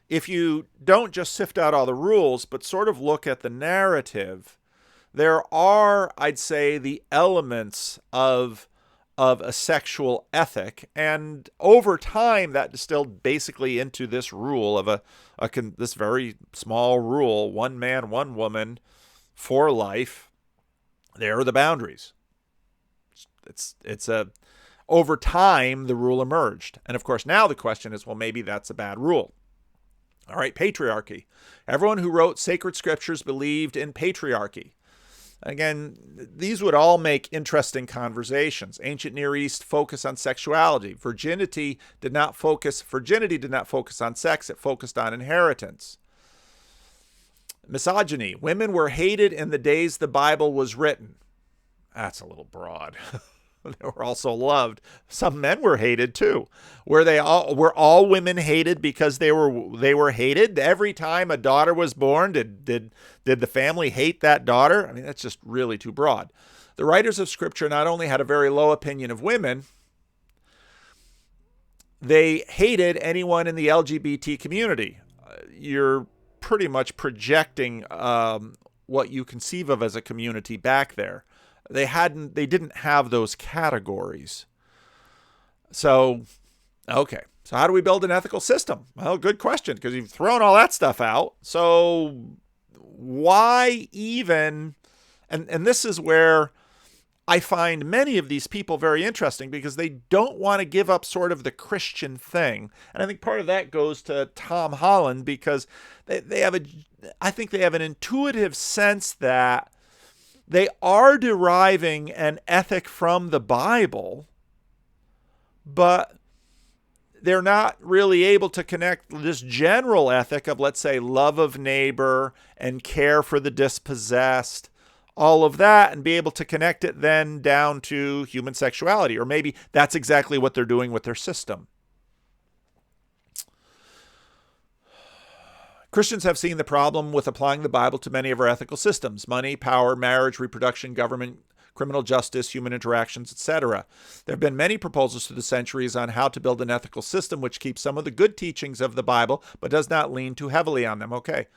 if you don't just sift out all the rules, but sort of look at the narrative, there are, I'd say, the elements of a sexual ethic. And over time, that distilled basically into this rule of this very small rule: one man, one woman for life. There are the boundaries. Over time, the rule emerged. And of course, now the question is, well, maybe that's a bad rule. All right, patriarchy. Everyone who wrote sacred scriptures believed in patriarchy. Again, these would all make interesting conversations. Ancient Near East focus on sexuality. Virginity did not focus on sex. It focused on inheritance. Misogyny. Women were hated in the days the Bible was written. That's a little broad. They were also loved. Some men were hated too. Were all women hated because they were hated? Every time a daughter was born, did the family hate that daughter? I mean, that's just really too broad. The writers of Scripture not only had a very low opinion of women, they hated anyone in the LGBT community. You're pretty much projecting what you conceive of as a community back there. They didn't have those categories. So, okay. So how do we build an ethical system? Well, good question, because you've thrown all that stuff out. So why even, and this is where I find many of these people very interesting, because they don't want to give up sort of the Christian thing. And I think part of that goes to Tom Holland, because I think they have an intuitive sense that they are deriving an ethic from the Bible, but they're not really able to connect this general ethic of, let's say, love of neighbor and care for the dispossessed, all of that, and be able to connect it then down to human sexuality. Or maybe that's exactly what they're doing with their system. Christians have seen the problem with applying the Bible to many of our ethical systems: money, power, marriage, reproduction, government, criminal justice, human interactions, etc. There have been many proposals through the centuries on how to build an ethical system which keeps some of the good teachings of the Bible, but does not lean too heavily on them. Okay,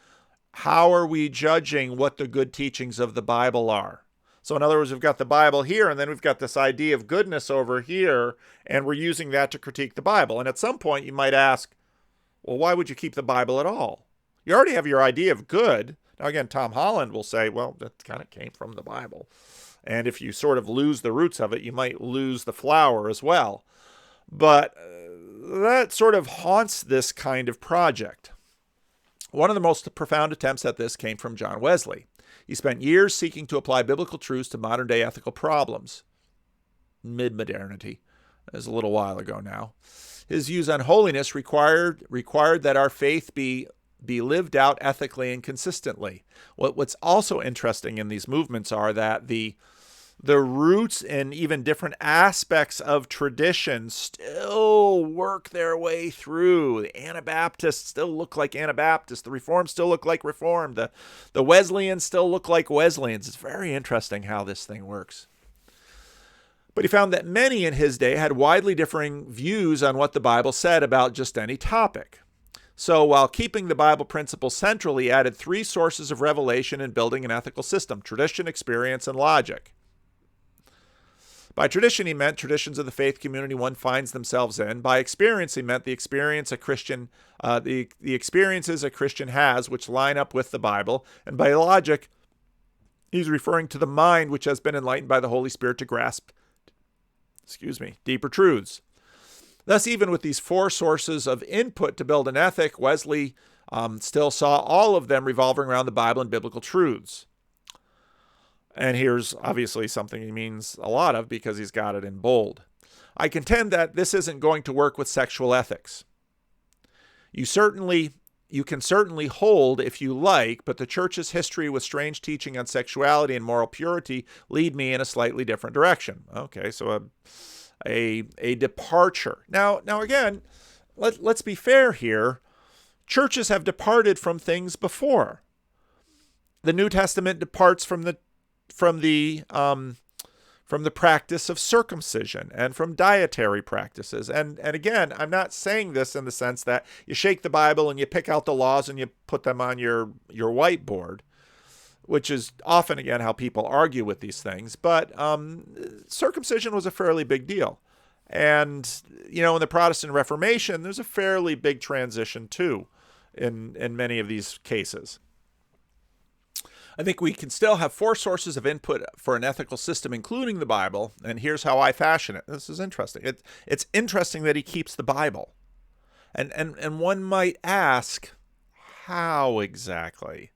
how are we judging what the good teachings of the Bible are? So in other words, we've got the Bible here, and then we've got this idea of goodness over here, and we're using that to critique the Bible. And at some point you might ask, well, why would you keep the Bible at all? You already have your idea of good. Now, again, Tom Holland will say, well, that kind of came from the Bible. And if you sort of lose the roots of it, you might lose the flower as well. But that sort of haunts this kind of project. One of the most profound attempts at this came from John Wesley. He spent years seeking to apply biblical truths to modern-day ethical problems. Mid-modernity. That was a little while ago now. His views on holiness required that our faith be lived out ethically and consistently. What's also interesting in these movements are that the roots in even different aspects of tradition still work their way through. The Anabaptists still look like Anabaptists. The Reformed still look like Reformed. The Wesleyans still look like Wesleyans. It's very interesting how this thing works. But he found that many in his day had widely differing views on what the Bible said about just any topic. So while keeping the Bible principles central, he added 3 sources of revelation in building an ethical system: tradition, experience, and logic. By tradition, he meant traditions of the faith community one finds themselves in. By experience, he meant the experience the experiences a Christian has, which line up with the Bible. And by logic, he's referring to the mind which has been enlightened by the Holy Spirit to grasp, deeper truths. Thus, even with these four sources of input to build an ethic, Wesley still saw all of them revolving around the Bible and biblical truths. And here's obviously something he means a lot of because he's got it in bold. I contend that this isn't going to work with sexual ethics. You can certainly hold if you like, but the church's history with strange teaching on sexuality and moral purity lead me in a slightly different direction. Okay, so a departure. Now again, let's be fair here. Churches have departed from things before. The New Testament departs from the practice of circumcision and from dietary practices. And again, I'm not saying this in the sense that you shake the Bible and you pick out the laws and you put them on your whiteboard, which is often, again, how people argue with these things. But circumcision was a fairly big deal. And, in the Protestant Reformation, there's a fairly big transition, too, in many of these cases. I think we can still have four sources of input for an ethical system, including the Bible, and here's how I fashion it. This is interesting. It's interesting that he keeps the Bible. And one might ask, how exactly?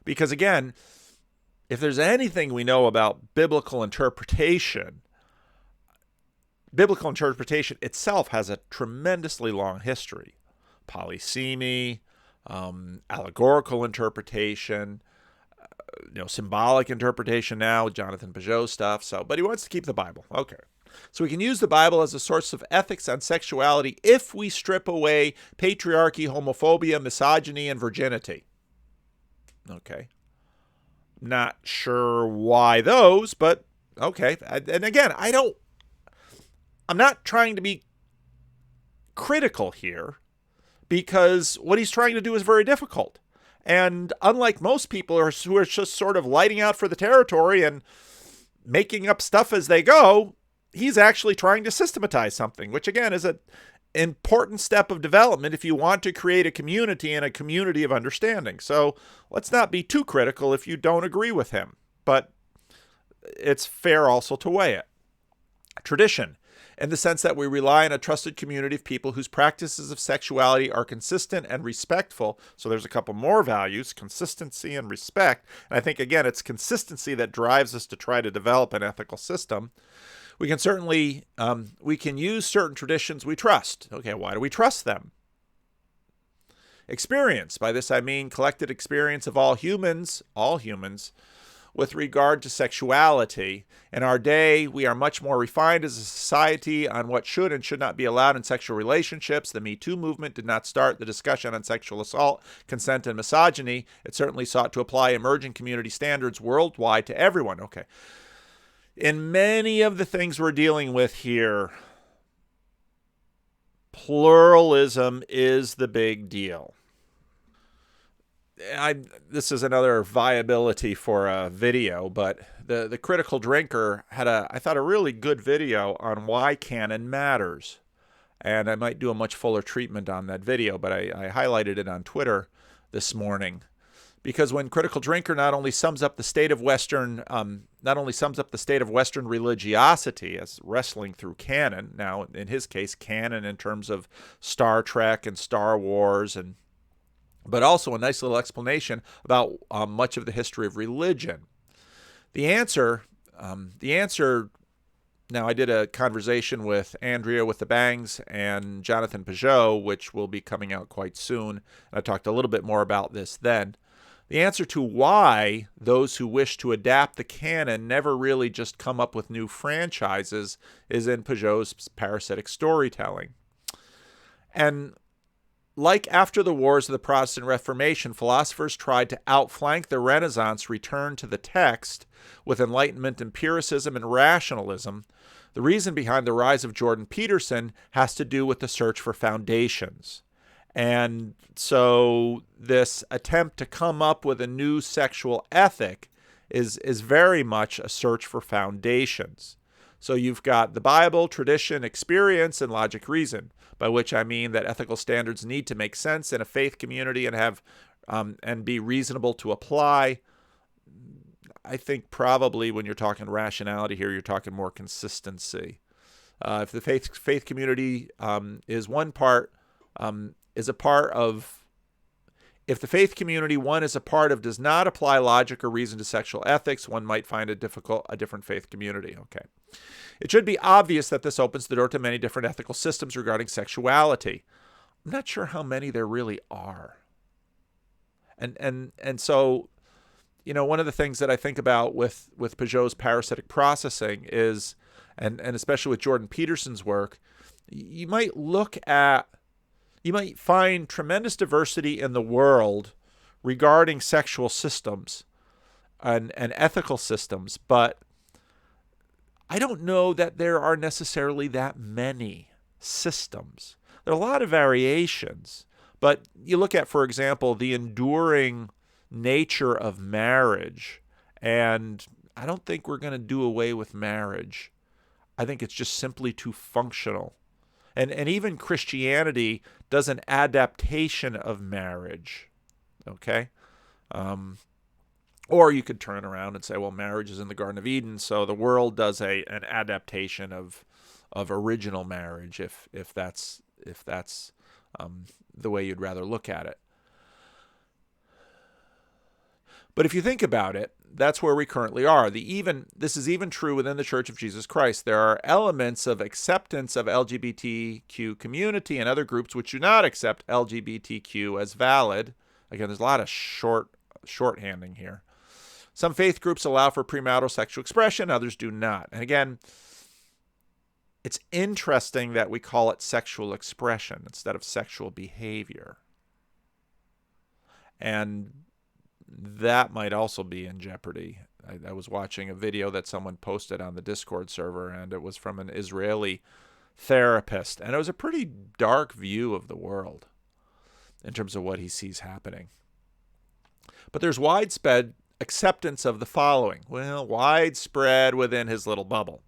Because again, if there's anything we know about biblical interpretation itself has a tremendously long history. Polysemy, allegorical interpretation, symbolic interpretation now, Jonathan Peugeot stuff. But he wants to keep the Bible. Okay. So we can use the Bible as a source of ethics on sexuality if we strip away patriarchy, homophobia, misogyny, and virginity. Okay. Not sure why those, but okay. And again, I'm not trying to be critical here because what he's trying to do is very difficult. And unlike most people who are just sort of lighting out for the territory and making up stuff as they go, he's actually trying to systematize something, which again is an important step of development if you want to create a community and a community of understanding. So let's not be too critical if you don't agree with him, but it's fair also to weigh it. Tradition, in the sense that we rely on a trusted community of people whose practices of sexuality are consistent and respectful. So there's a couple more values, consistency and respect. And I think, again, it's consistency that drives us to try to develop an ethical system. We can certainly, we can use certain traditions we trust. Okay, why do we trust them? Experience. By this I mean collected experience of all humans, with regard to sexuality. In our day, we are much more refined as a society on what should and should not be allowed in sexual relationships. The Me Too movement did not start the discussion on sexual assault, consent, and misogyny. It certainly sought to apply emerging community standards worldwide to everyone. Okay. In many of the things we're dealing with here, pluralism is the big deal. This is another viability for a video, but the Critical Drinker had I thought, a really good video on why canon matters. And I might do a much fuller treatment on that video, but I highlighted it on Twitter this morning. Because when Critical Drinker not only sums up the state of Western religiosity as wrestling through canon, now in his case, canon in terms of Star Trek and Star Wars, but also a nice little explanation about much of the history of religion. The answer, now I did a conversation with Andrea with the Bangs and Jonathan Peugeot, which will be coming out quite soon. And I talked a little bit more about this then. The answer to why those who wish to adapt the canon never really just come up with new franchises is in Peugeot's parasitic storytelling. And like after the wars of the Protestant Reformation, philosophers tried to outflank the Renaissance return to the text with Enlightenment empiricism and rationalism. The reason behind the rise of Jordan Peterson has to do with the search for foundations. And so this attempt to come up with a new sexual ethic is very much a search for foundations. So you've got the Bible, tradition, experience, and logic reason, by which I mean that ethical standards need to make sense in a faith community and have and be reasonable to apply. I think probably when you're talking rationality here, you're talking more consistency. If the faith community is one part, is a part of, if the faith community one is a part of does not apply logic or reason to sexual ethics, one might find it difficult a different faith community. Okay. It should be obvious that this opens the door to many different ethical systems regarding sexuality. I'm not sure how many there really are. And so, you know, one of the things that I think about with Peugeot's parasitic processing is, and especially with Jordan Peterson's work, you might find tremendous diversity in the world regarding sexual systems and ethical systems, but I don't know that there are necessarily that many systems. There are a lot of variations, but you look at, for example, the enduring nature of marriage, and I don't think we're going to do away with marriage. I think it's just simply too functional. And even Christianity does an adaptation of marriage, okay? Or you could turn around and say, well, marriage is in the Garden of Eden, so the world does an adaptation of original marriage, if that's the way you'd rather look at it. But if you think about it, that's where we currently are. This is even true within the Church of Jesus Christ. There are elements of acceptance of LGBTQ community and other groups which do not accept LGBTQ as valid. Again, there's a lot of shorthanding here. Some faith groups allow for premarital sexual expression, others do not. And again, it's interesting that we call it sexual expression instead of sexual behavior. And that might also be in jeopardy. I was watching a video that someone posted on the Discord server, and it was from an Israeli therapist. And it was a pretty dark view of the world in terms of what he sees happening. But there's widespread acceptance of the following. Well, widespread within his little bubble.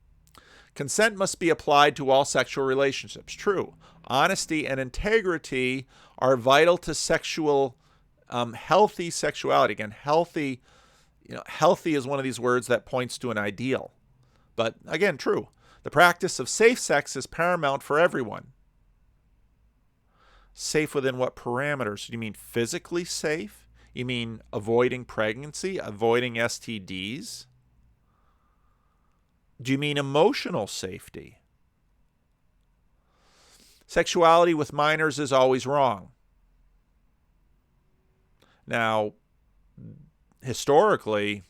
Consent must be applied to all sexual relationships. True. Honesty and integrity are vital to healthy sexuality. Again, healthy is one of these words that points to an ideal. But again, true. The practice of safe sex is paramount for everyone. Safe within what parameters? Do you mean physically safe? You mean avoiding pregnancy, avoiding STDs? Do you mean emotional safety? Sexuality with minors is always wrong. Now, historically,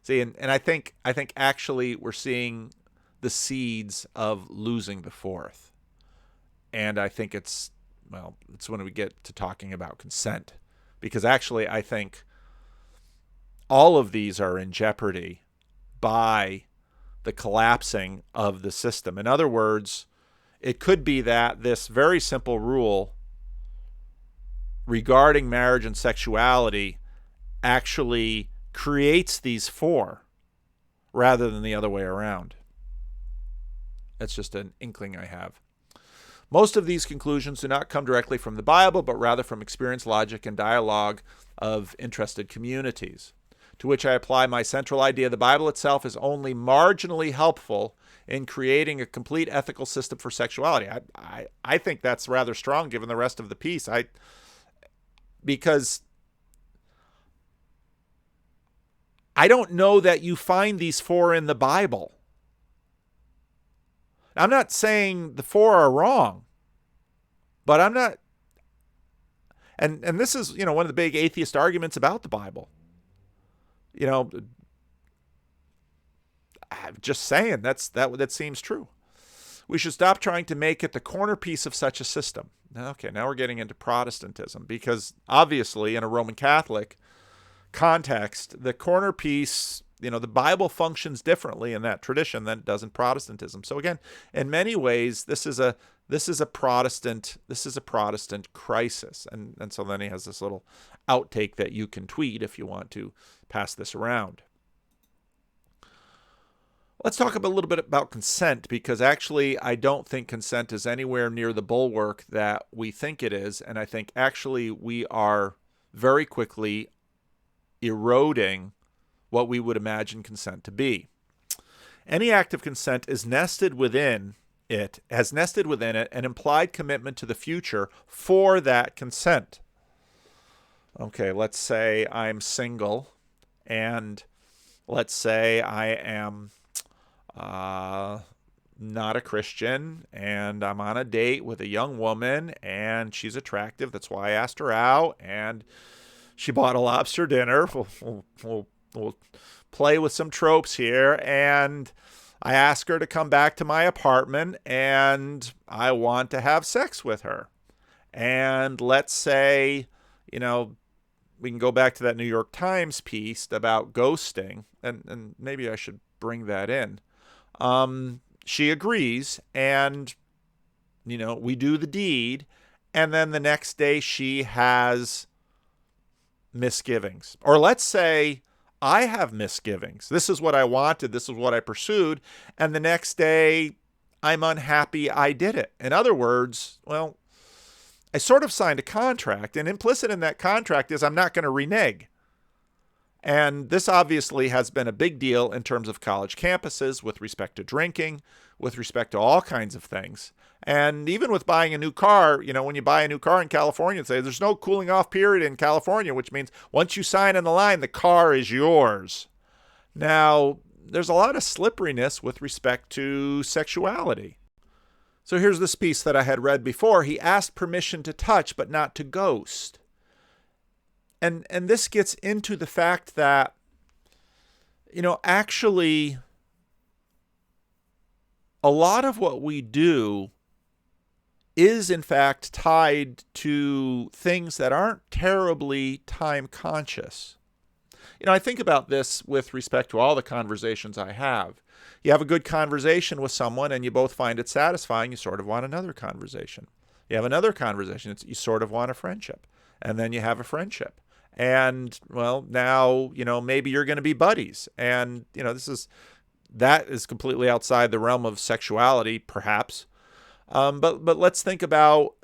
and I think actually we're seeing the seeds of losing the fourth. And I think it's when we get to talking about consent. Because actually I think all of these are in jeopardy by the collapsing of the system. In other words, it could be that this very simple rule regarding marriage and sexuality actually creates these four rather than the other way around. That's just an inkling I have. Most of these conclusions do not come directly from the Bible, but rather from experience, logic, and dialogue of interested communities, to which I apply my central idea. The Bible itself is only marginally helpful in creating a complete ethical system for sexuality. I think that's rather strong given the rest of the piece. Because I don't know that you find these four in the Bible. I'm not saying the four are wrong, but I'm not. And this is, one of the big atheist arguments about the Bible. I'm just saying that seems true. We should stop trying to make it the corner piece of such a system. Okay, now we're getting into Protestantism, because obviously in a Roman Catholic context, the corner piece, the Bible functions differently in that tradition than it does in Protestantism. So again, in many ways, this is a Protestant crisis. And so then he has this little outtake that you can tweet if you want to pass this around. Let's talk a little bit about consent, because actually I don't think consent is anywhere near the bulwark that we think it is. And I think actually we are very quickly eroding what we would imagine consent to be. Any act of consent has nested within it an implied commitment to the future for that consent. Okay, let's say I'm single, and let's say I am not a Christian, and I'm on a date with a young woman, and she's attractive. That's why I asked her out, and she bought a lobster dinner. We'll play with some tropes here, and I ask her to come back to my apartment, and I want to have sex with her. And let's say, we can go back to that New York Times piece about ghosting, and maybe I should bring that in. She agrees, and, we do the deed, and then the next day she has misgivings. Or let's say I have misgivings. This is what I wanted. This is what I pursued. And the next day I'm unhappy I did it. In other words, well, I sort of signed a contract, and implicit in that contract is I'm not going to renege. And this obviously has been a big deal in terms of college campuses with respect to drinking, with respect to all kinds of things. And even with buying a new car, when you buy a new car in California, say there's no cooling off period in California, which means once you sign on the line, the car is yours. Now, there's a lot of slipperiness with respect to sexuality. So here's this piece that I had read before. He asked permission to touch, but not to ghost. And this gets into the fact that, actually, a lot of what we do is, in fact, tied to things that aren't terribly time conscious. I think about this with respect to all the conversations I have. You have a good conversation with someone and you both find it satisfying, you sort of want another conversation. You have another conversation, you sort of want a friendship. And then you have a friendship. And, well, now, maybe you're going to be buddies. And, that is completely outside the realm of sexuality, perhaps. But let's think about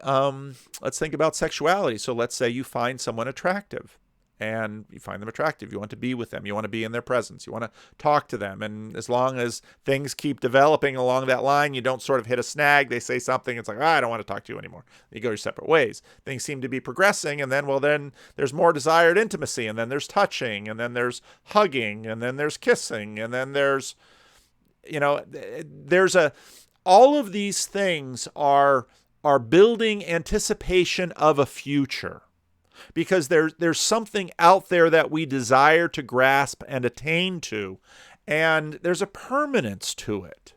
sexuality. So let's say you find someone attractive, and you find them attractive. You want to be with them. You want to be in their presence. You want to talk to them. And as long as things keep developing along that line, you don't sort of hit a snag. They say something. It's like, I don't want to talk to you anymore. You go your separate ways. Things seem to be progressing. And then there's more desired intimacy. And then there's touching. And then there's hugging. And then there's kissing. And then there's, all of these things are building anticipation of a future. Because there's something out there that we desire to grasp and attain to, and there's a permanence to it.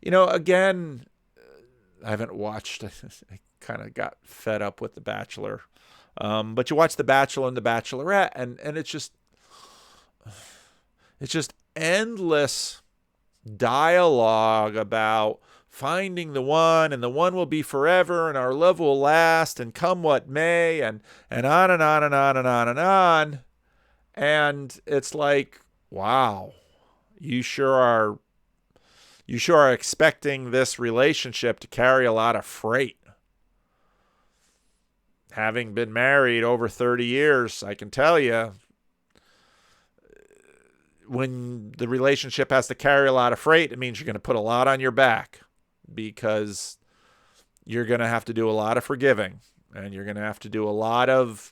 Again, I haven't watched, I kind of got fed up with The Bachelor, but you watch The Bachelor and The Bachelorette, and it's just endless dialogue about finding the one, and the one will be forever, and our love will last, and come what may, and on and on and on and on and on. And it's like, wow, you sure are expecting this relationship to carry a lot of freight. Having been married over 30 years, I can tell you, when the relationship has to carry a lot of freight, it means you're going to put a lot on your back. Because you're going to have to do a lot of forgiving, and you're going to have to do a lot of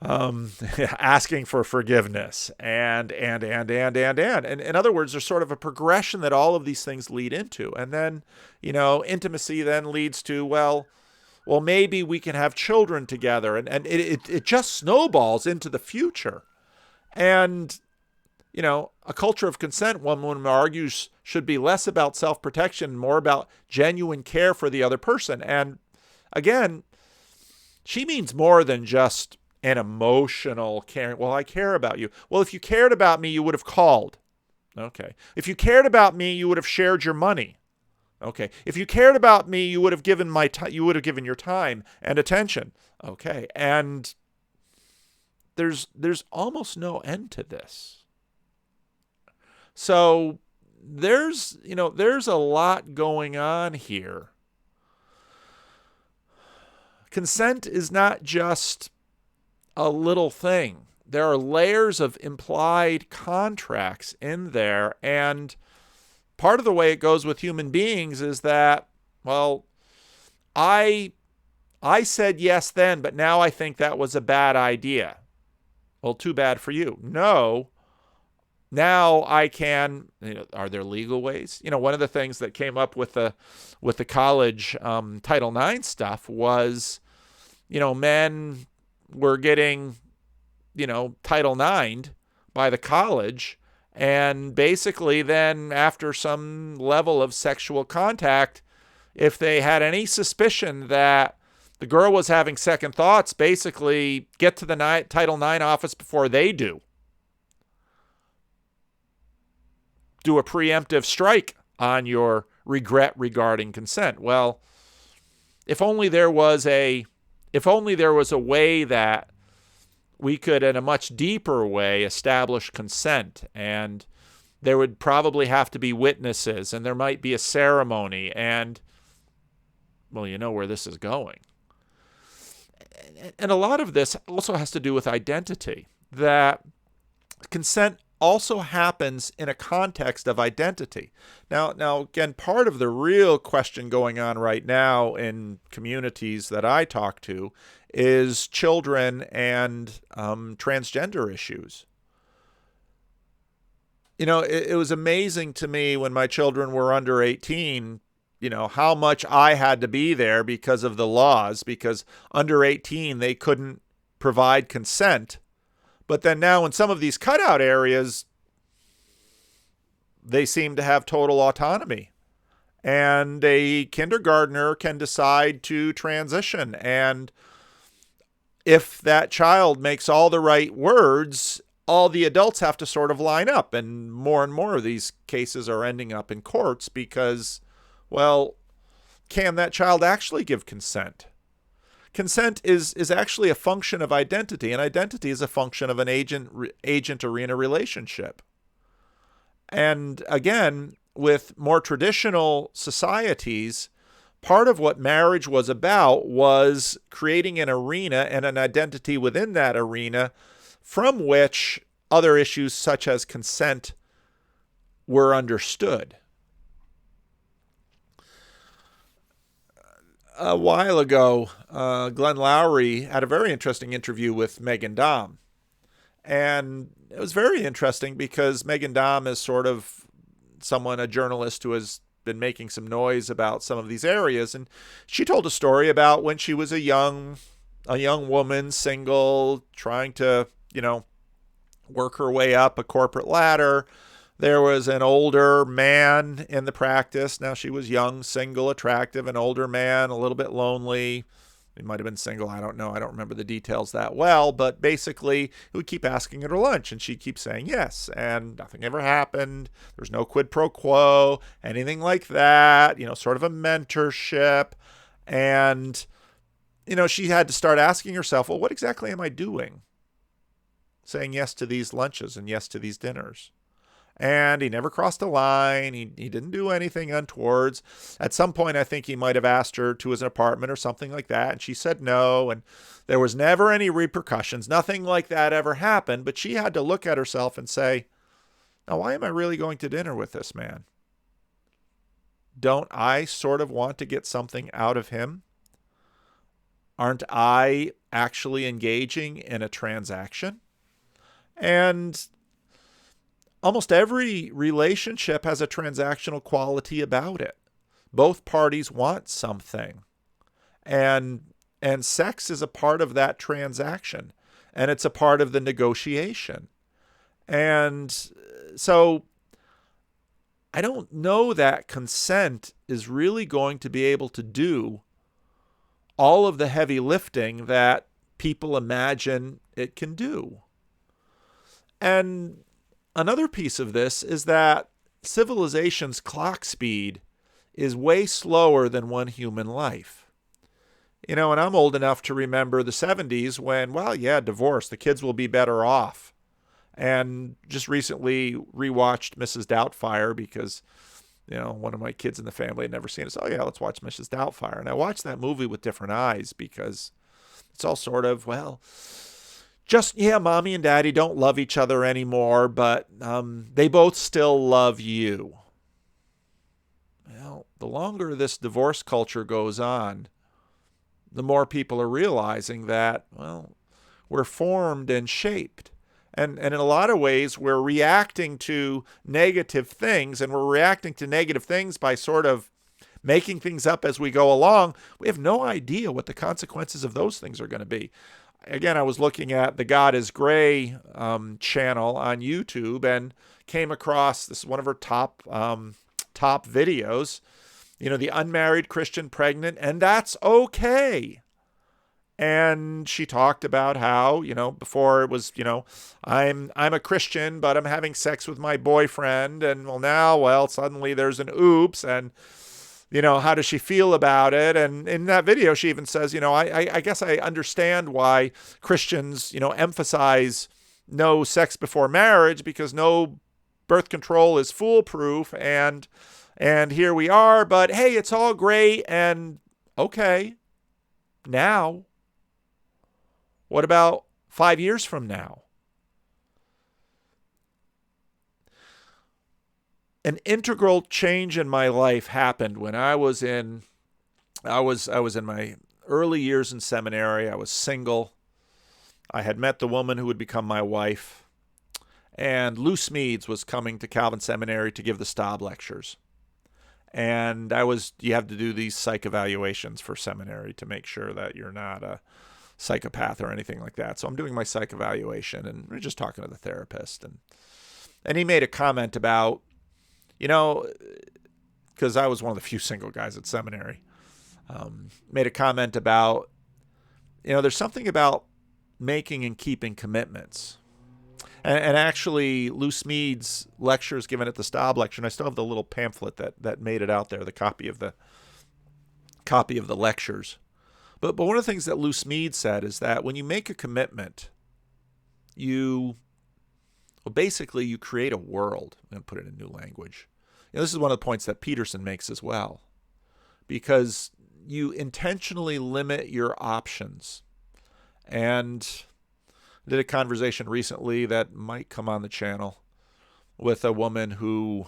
asking for forgiveness, and in other words, there's sort of a progression that all of these things lead into. And then, intimacy then leads to, well, maybe we can have children together, and it just snowballs into the future. And a culture of consent, one argues, should be less about self-protection, more about genuine care for the other person. And again, she means more than just an emotional caring. Well, I care about you. Well, if you cared about me, you would have called. Okay. If you cared about me, you would have shared your money. Okay. If you cared about me, you would have given your time and attention. Okay. And there's almost no end to this. So there's a lot going on here. Consent is not just a little thing. There are layers of implied contracts in there, and part of the way it goes with human beings is that, well, I said yes then, but now I think that was a bad idea. Well, too bad for you. No, now I can. Are there legal ways? One of the things that came up with the college Title IX stuff was, men were getting, Title IX by the college, and basically then after some level of sexual contact, if they had any suspicion that the girl was having second thoughts, basically get to the Title IX office before they do. Do a preemptive strike on your regret regarding consent. Well, if only there was a way that we could, in a much deeper way, establish consent, and there would probably have to be witnesses, and there might be a ceremony, and, well, you know where this is going. And a lot of this also has to do with identity, that consent also happens in a context of identity. Now, again, part of the real question going on right now in communities that I talk to is children and transgender issues. It was amazing to me when my children were under 18, how much I had to be there because of the laws, because under 18 they couldn't provide consent. But then now in some of these cutout areas, they seem to have total autonomy. And a kindergartner can decide to transition. And if that child makes all the right words, all the adults have to sort of line up. And more of these cases are ending up in courts because, well, can that child actually give consent? Consent is actually a function of identity, and identity is a function of an agent-arena relationship. And again, with more traditional societies, part of what marriage was about was creating an arena and an identity within that arena from which other issues such as consent were understood. A while ago, Glenn Lowry had a very interesting interview with Megan Dahm. And it was very interesting because Megan Dahm is sort of a journalist who has been making some noise about some of these areas. And she told a story about when she was a young woman, single, trying to, work her way up a corporate ladder. There was an older man in the practice. Now she was young, single, attractive, an older man, a little bit lonely. He might have been single. I don't know. I don't remember the details that well, but basically he would keep asking her to lunch and she'd keep saying yes. And nothing ever happened. There's no quid pro quo, anything like that, sort of a mentorship. And, she had to start asking herself, well, what exactly am I doing? Saying yes to these lunches and yes to these dinners. And he never crossed a line. He didn't do anything untowards. At some point, I think he might have asked her to his apartment or something like that, and she said no, and there was never any repercussions. Nothing like that ever happened, but she had to look at herself and say, now, why am I really going to dinner with this man? Don't I sort of want to get something out of him? Aren't I actually engaging in a transaction? And almost every relationship has a transactional quality about it. Both parties want something. And sex is a part of that transaction. And it's a part of the negotiation. And so I don't know that consent is really going to be able to do all of the heavy lifting that people imagine it can do. And another piece of this is that civilization's clock speed is way slower than one human life. And I'm old enough to remember the 70s when, divorce, the kids will be better off. And just recently rewatched Mrs. Doubtfire because, one of my kids in the family had never seen it. So, yeah, let's watch Mrs. Doubtfire. And I watched that movie with different eyes because it's all sort of, mommy and daddy don't love each other anymore, but they both still love you. Well, the longer this divorce culture goes on, the more people are realizing that, we're formed and shaped. And in a lot of ways, we're reacting to negative things, and we're reacting to negative things by sort of making things up as we go along. We have no idea what the consequences of those things are going to be. Again, I was looking at the God is Gray channel on YouTube and came across, this is one of her top videos, the unmarried Christian pregnant, and that's okay. And she talked about how, before it was, I'm a Christian, but I'm having sex with my boyfriend. And now, suddenly there's an oops. And, how does she feel about it? And in that video, she even says, I guess I understand why Christians, emphasize no sex before marriage, because no birth control is foolproof. And here we are. But hey, it's all great. And okay, now. What about 5 years from now? An integral change in my life happened when I was in my early years in seminary. I was single. I had met the woman who would become my wife. And Lou Smedes was coming to Calvin Seminary to give the Staub lectures. And you have to do these psych evaluations for seminary to make sure that you're not a psychopath or anything like that. So I'm doing my psych evaluation, and we're just talking to the therapist, and he made a comment about, because I was one of the few single guys at seminary, made a comment about, there's something about making and keeping commitments. And actually, Lou Smedes' lectures given at the Staub lecture, and I still have the little pamphlet that made it out there, the copy of the lectures. But one of the things that Lou Smedes said is that when you make a commitment, you create a world. I'm going to put it in new language. This is one of the points that Peterson makes as well, because you intentionally limit your options. And I did a conversation recently that might come on the channel with a woman who,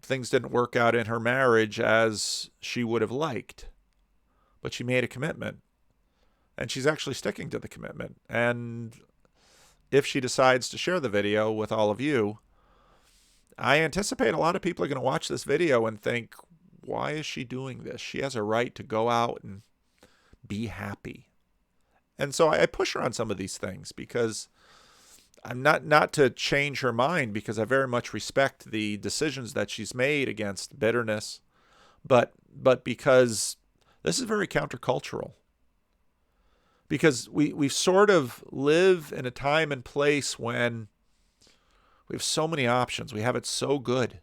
things didn't work out in her marriage as she would have liked, but she made a commitment, and she's actually sticking to the commitment. And if she decides to share the video with all of you, I anticipate a lot of people are going to watch this video and think, why is she doing this? She has a right to go out and be happy. And so I push her on some of these things, because I'm not to change her mind, because I very much respect the decisions that she's made against bitterness, but because this is very countercultural. Because we sort of live in a time and place when we have so many options. We have it so good.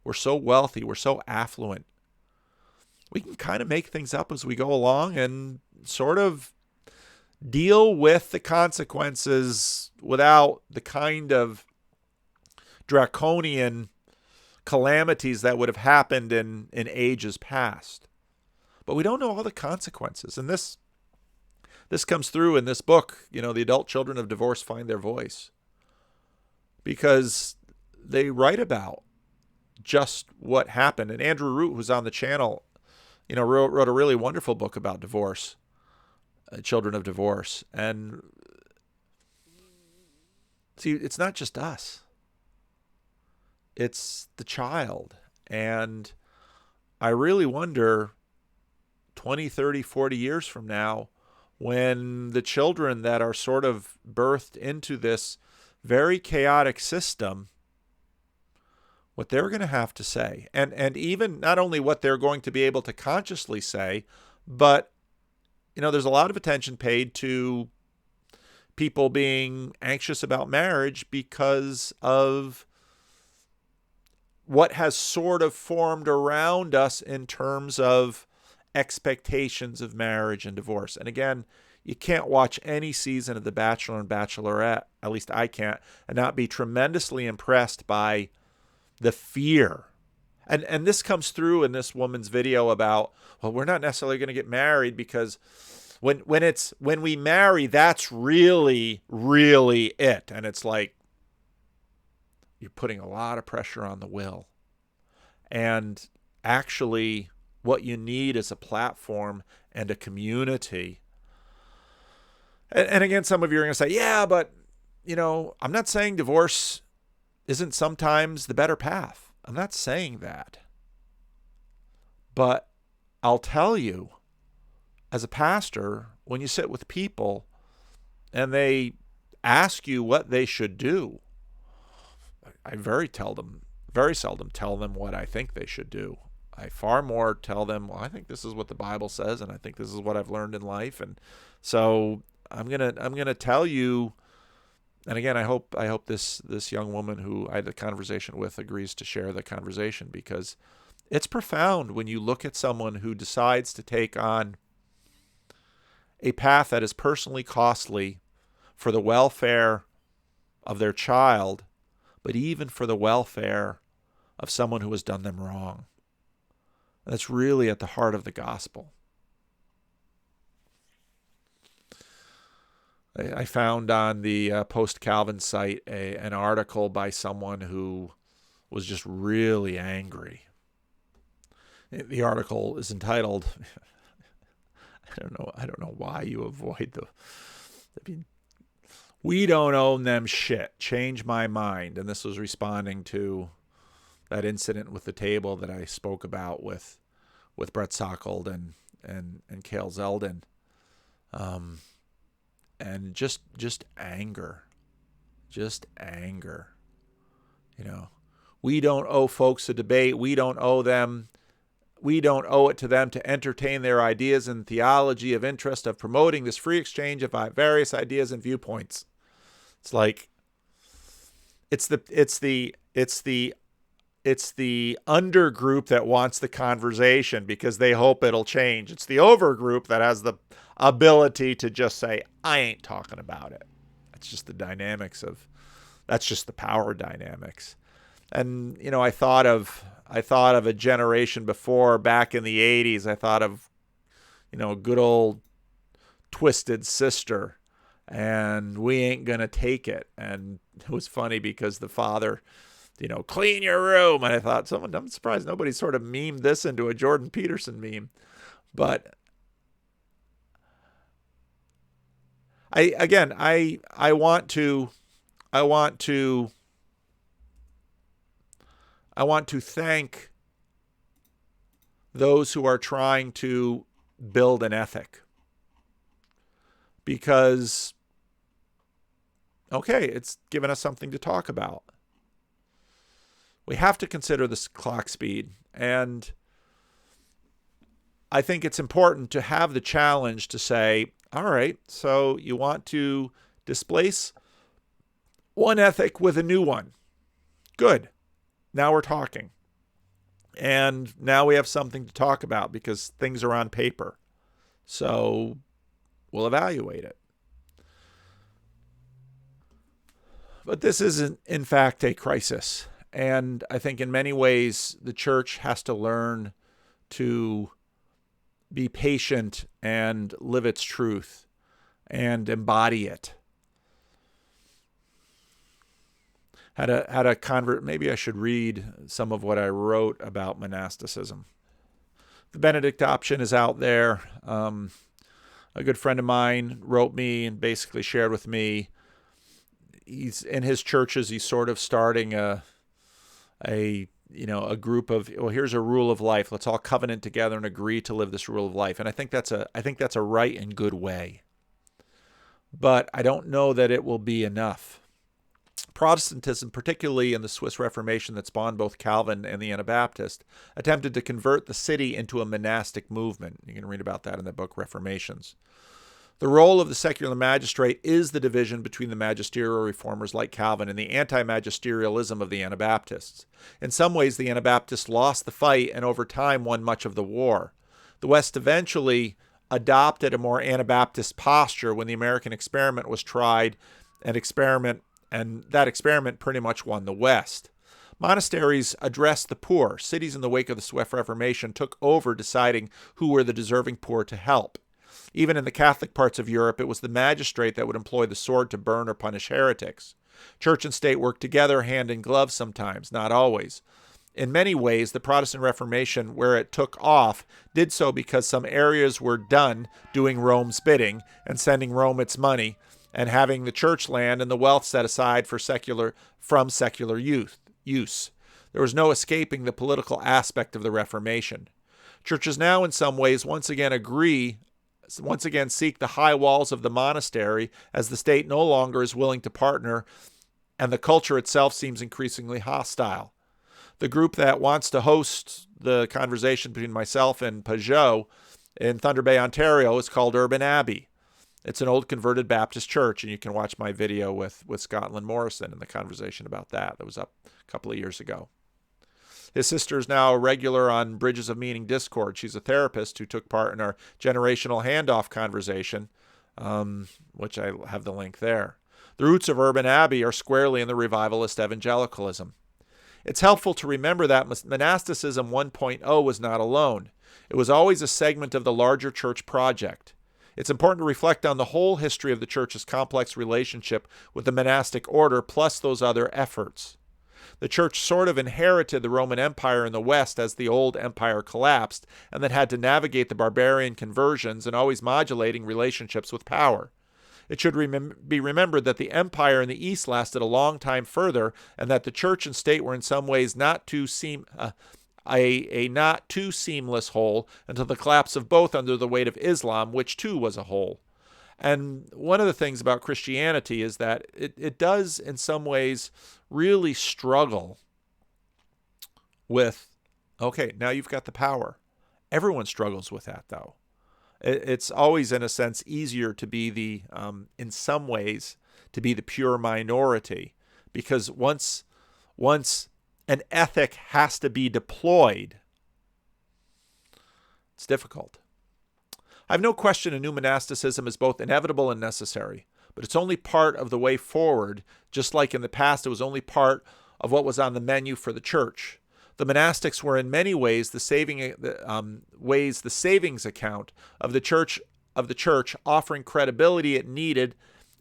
We're so wealthy. We're so affluent. We can kind of make things up as we go along and sort of deal with the consequences without the kind of draconian calamities that would have happened in ages past. But we don't know all the consequences. And this comes through in this book, the adult children of divorce find their voice. Because they write about just what happened. And Andrew Root, who's on the channel, wrote a really wonderful book about divorce. Children of divorce. And see, it's not just us. It's the child. And I really wonder 20, 30, 40 years from now, when the children that are sort of birthed into this very chaotic system, what they're going to have to say. And even not only what they're going to be able to consciously say, but there's a lot of attention paid to people being anxious about marriage because of what has sort of formed around us in terms of expectations of marriage and divorce. And again, You can't watch any season of The Bachelor and Bachelorette, at least I can't, and not be tremendously impressed by the fear. And this comes through in this woman's video about, well, we're not necessarily going to get married because when we marry, that's really, really it. And it's like, you're putting a lot of pressure on the will. And actually, what you need is a platform and a community. And again, some of you are going to say, yeah, but, I'm not saying divorce isn't sometimes the better path. I'm not saying that. But I'll tell you, as a pastor, when you sit with people and they ask you what they should do, I very seldom tell them what I think they should do. I far more tell them, well, I think this is what the Bible says, and I think this is what I've learned in life, and so I'm gonna tell you. And again, I hope this young woman who I had the conversation with agrees to share the conversation, because it's profound when you look at someone who decides to take on a path that is personally costly for the welfare of their child, but even for the welfare of someone who has done them wrong. That's really at the heart of the gospel. I found on the post-Calvin site an article by someone who was just really angry. The article is entitled, I don't know why you avoid we don't own them shit. Change my mind. And this was responding to that incident with the table that I spoke about with Brett Sockold and Cale Zeldin. And just anger. We don't owe folks a debate. We don't owe it to them to entertain their ideas and theology of interest of promoting this free exchange of various ideas and viewpoints. It's like, it's the undergroup that wants the conversation because they hope it'll change. It's the overgroup that has the ability to just say, I ain't talking about it. That's just that's just the power dynamics. And, I thought of a generation before, back in the 80s. I thought of, good old Twisted Sister, and We Ain't Gonna Take It. And it was funny because the father, clean your room. And I thought, I'm surprised nobody sort of memed this into a Jordan Peterson meme. But I want to thank those who are trying to build an ethic, because, it's given us something to talk about. We have to consider this clock speed, and I think it's important to have the challenge to say, all right, so you want to displace one ethic with a new one. Good. Now we're talking. And now we have something to talk about because things are on paper. So we'll evaluate it. But this isn't, in fact, a crisis. And I think in many ways, the church has to learn to be patient and live its truth and embody it. Maybe I should read some of what I wrote about monasticism. The Benedict option is out there. A good friend of mine wrote me and basically shared with me, he's in his churches, he's sort of starting a group of, well, here's a rule of life. Let's all covenant together and agree to live this rule of life. And I think that's a right and good way. But I don't know that it will be enough. Protestantism, particularly in the Swiss Reformation that spawned both Calvin and the Anabaptist, attempted to convert the city into a monastic movement. You can read about that in the book Reformations. The role of the secular magistrate is the division between the magisterial reformers like Calvin and the anti-magisterialism of the Anabaptists. In some ways, the Anabaptists lost the fight and over time won much of the war. The West eventually adopted a more Anabaptist posture when the American experiment was tried, and that experiment pretty much won the West. Monasteries addressed the poor. Cities in the wake of the Swift Reformation took over deciding who were the deserving poor to help. Even in the Catholic parts of Europe, it was the magistrate that would employ the sword to burn or punish heretics. Church and state worked together hand in glove sometimes, not always. In many ways, the Protestant Reformation, where it took off, did so because some areas were done doing Rome's bidding and sending Rome its money and having the church land and the wealth set aside for secular use. There was no escaping the political aspect of the Reformation. Churches now, in some ways, once again seek the high walls of the monastery as the state no longer is willing to partner and the culture itself seems increasingly hostile. The group that wants to host the conversation between myself and Pajot in Thunder Bay, Ontario is called Urban Abbey. It's an old converted Baptist church, and you can watch my video with Scotland Morrison and the conversation about that. That was up a couple of years ago. His sister is now a regular on Bridges of Meaning Discord. She's a therapist who took part in our generational handoff conversation, which I have the link there. The roots of Urban Abbey are squarely in the revivalist evangelicalism. It's helpful to remember that Monasticism 1.0 was not alone. It was always a segment of the larger church project. It's important to reflect on the whole history of the church's complex relationship with the monastic order plus those other efforts. The church sort of inherited the Roman Empire in the West as the old empire collapsed, and then had to navigate the barbarian conversions and always modulating relationships with power. It should be remembered that the empire in the East lasted a long time further, and that the church and state were in some ways not too seamless whole until the collapse of both under the weight of Islam, which too was a whole. And one of the things about Christianity is that it does in some ways really struggle with, okay, now you've got the power. Everyone struggles with that, though. It's always, in a sense, easier to be in some ways, to be the pure minority, because once an ethic has to be deployed, it's difficult. I have no question a new monasticism is both inevitable and necessary, but it's only part of the way forward, just like in the past it was only part of what was on the menu for the church. The monastics were in many ways the savings account of the church, offering credibility it needed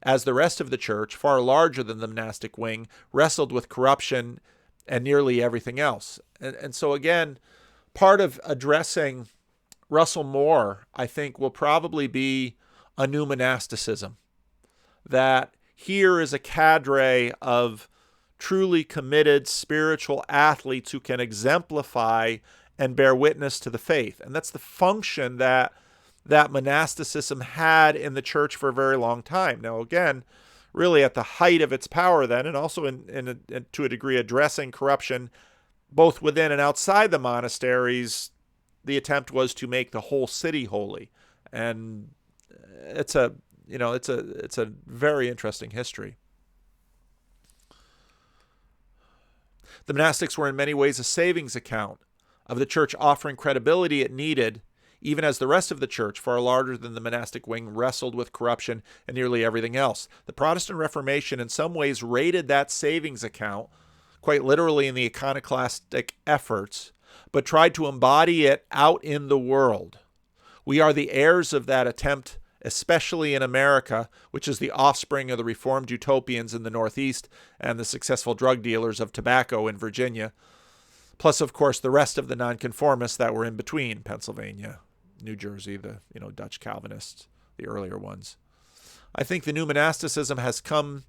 as the rest of the church, far larger than the monastic wing, wrestled with corruption and nearly everything else. And so again, part of addressing Russell Moore, I think, will probably be a new monasticism. That here is a cadre of truly committed spiritual athletes who can exemplify and bear witness to the faith. And that's the function that monasticism had in the church for a very long time. Now, again, really at the height of its power then, and also to a degree addressing corruption both within and outside the monasteries, the attempt was to make the whole city holy. And it's a very interesting history. The monastics were in many ways a savings account of the church, offering credibility it needed, even as the rest of the church, far larger than the monastic wing, wrestled with corruption and nearly everything else. The Protestant Reformation in some ways raided that savings account, quite literally in the iconoclastic efforts, but tried to embody it out in the world. We are the heirs of that attempt, especially in America, which is the offspring of the reformed utopians in the Northeast and the successful drug dealers of tobacco in Virginia, plus, of course, the rest of the nonconformists that were in between, Pennsylvania, New Jersey, the Dutch Calvinists, the earlier ones. I think the new monasticism has to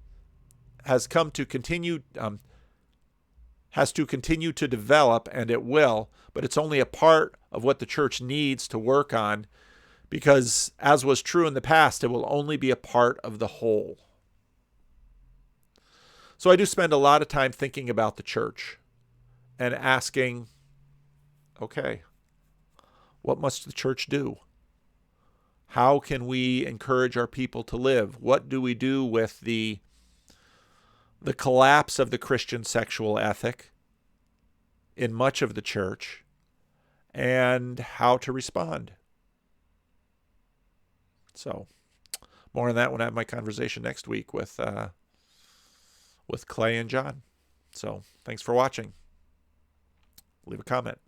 continue to develop, and it will, but it's only a part of what the church needs to work on, because, as was true in the past, it will only be a part of the whole. So I do spend a lot of time thinking about the church and asking, okay, what must the church do? How can we encourage our people to live? What do we do with the collapse of the Christian sexual ethic in much of the church, and how to respond? So more on that when I have my conversation next week with Clay and John. So thanks for watching. Leave a comment.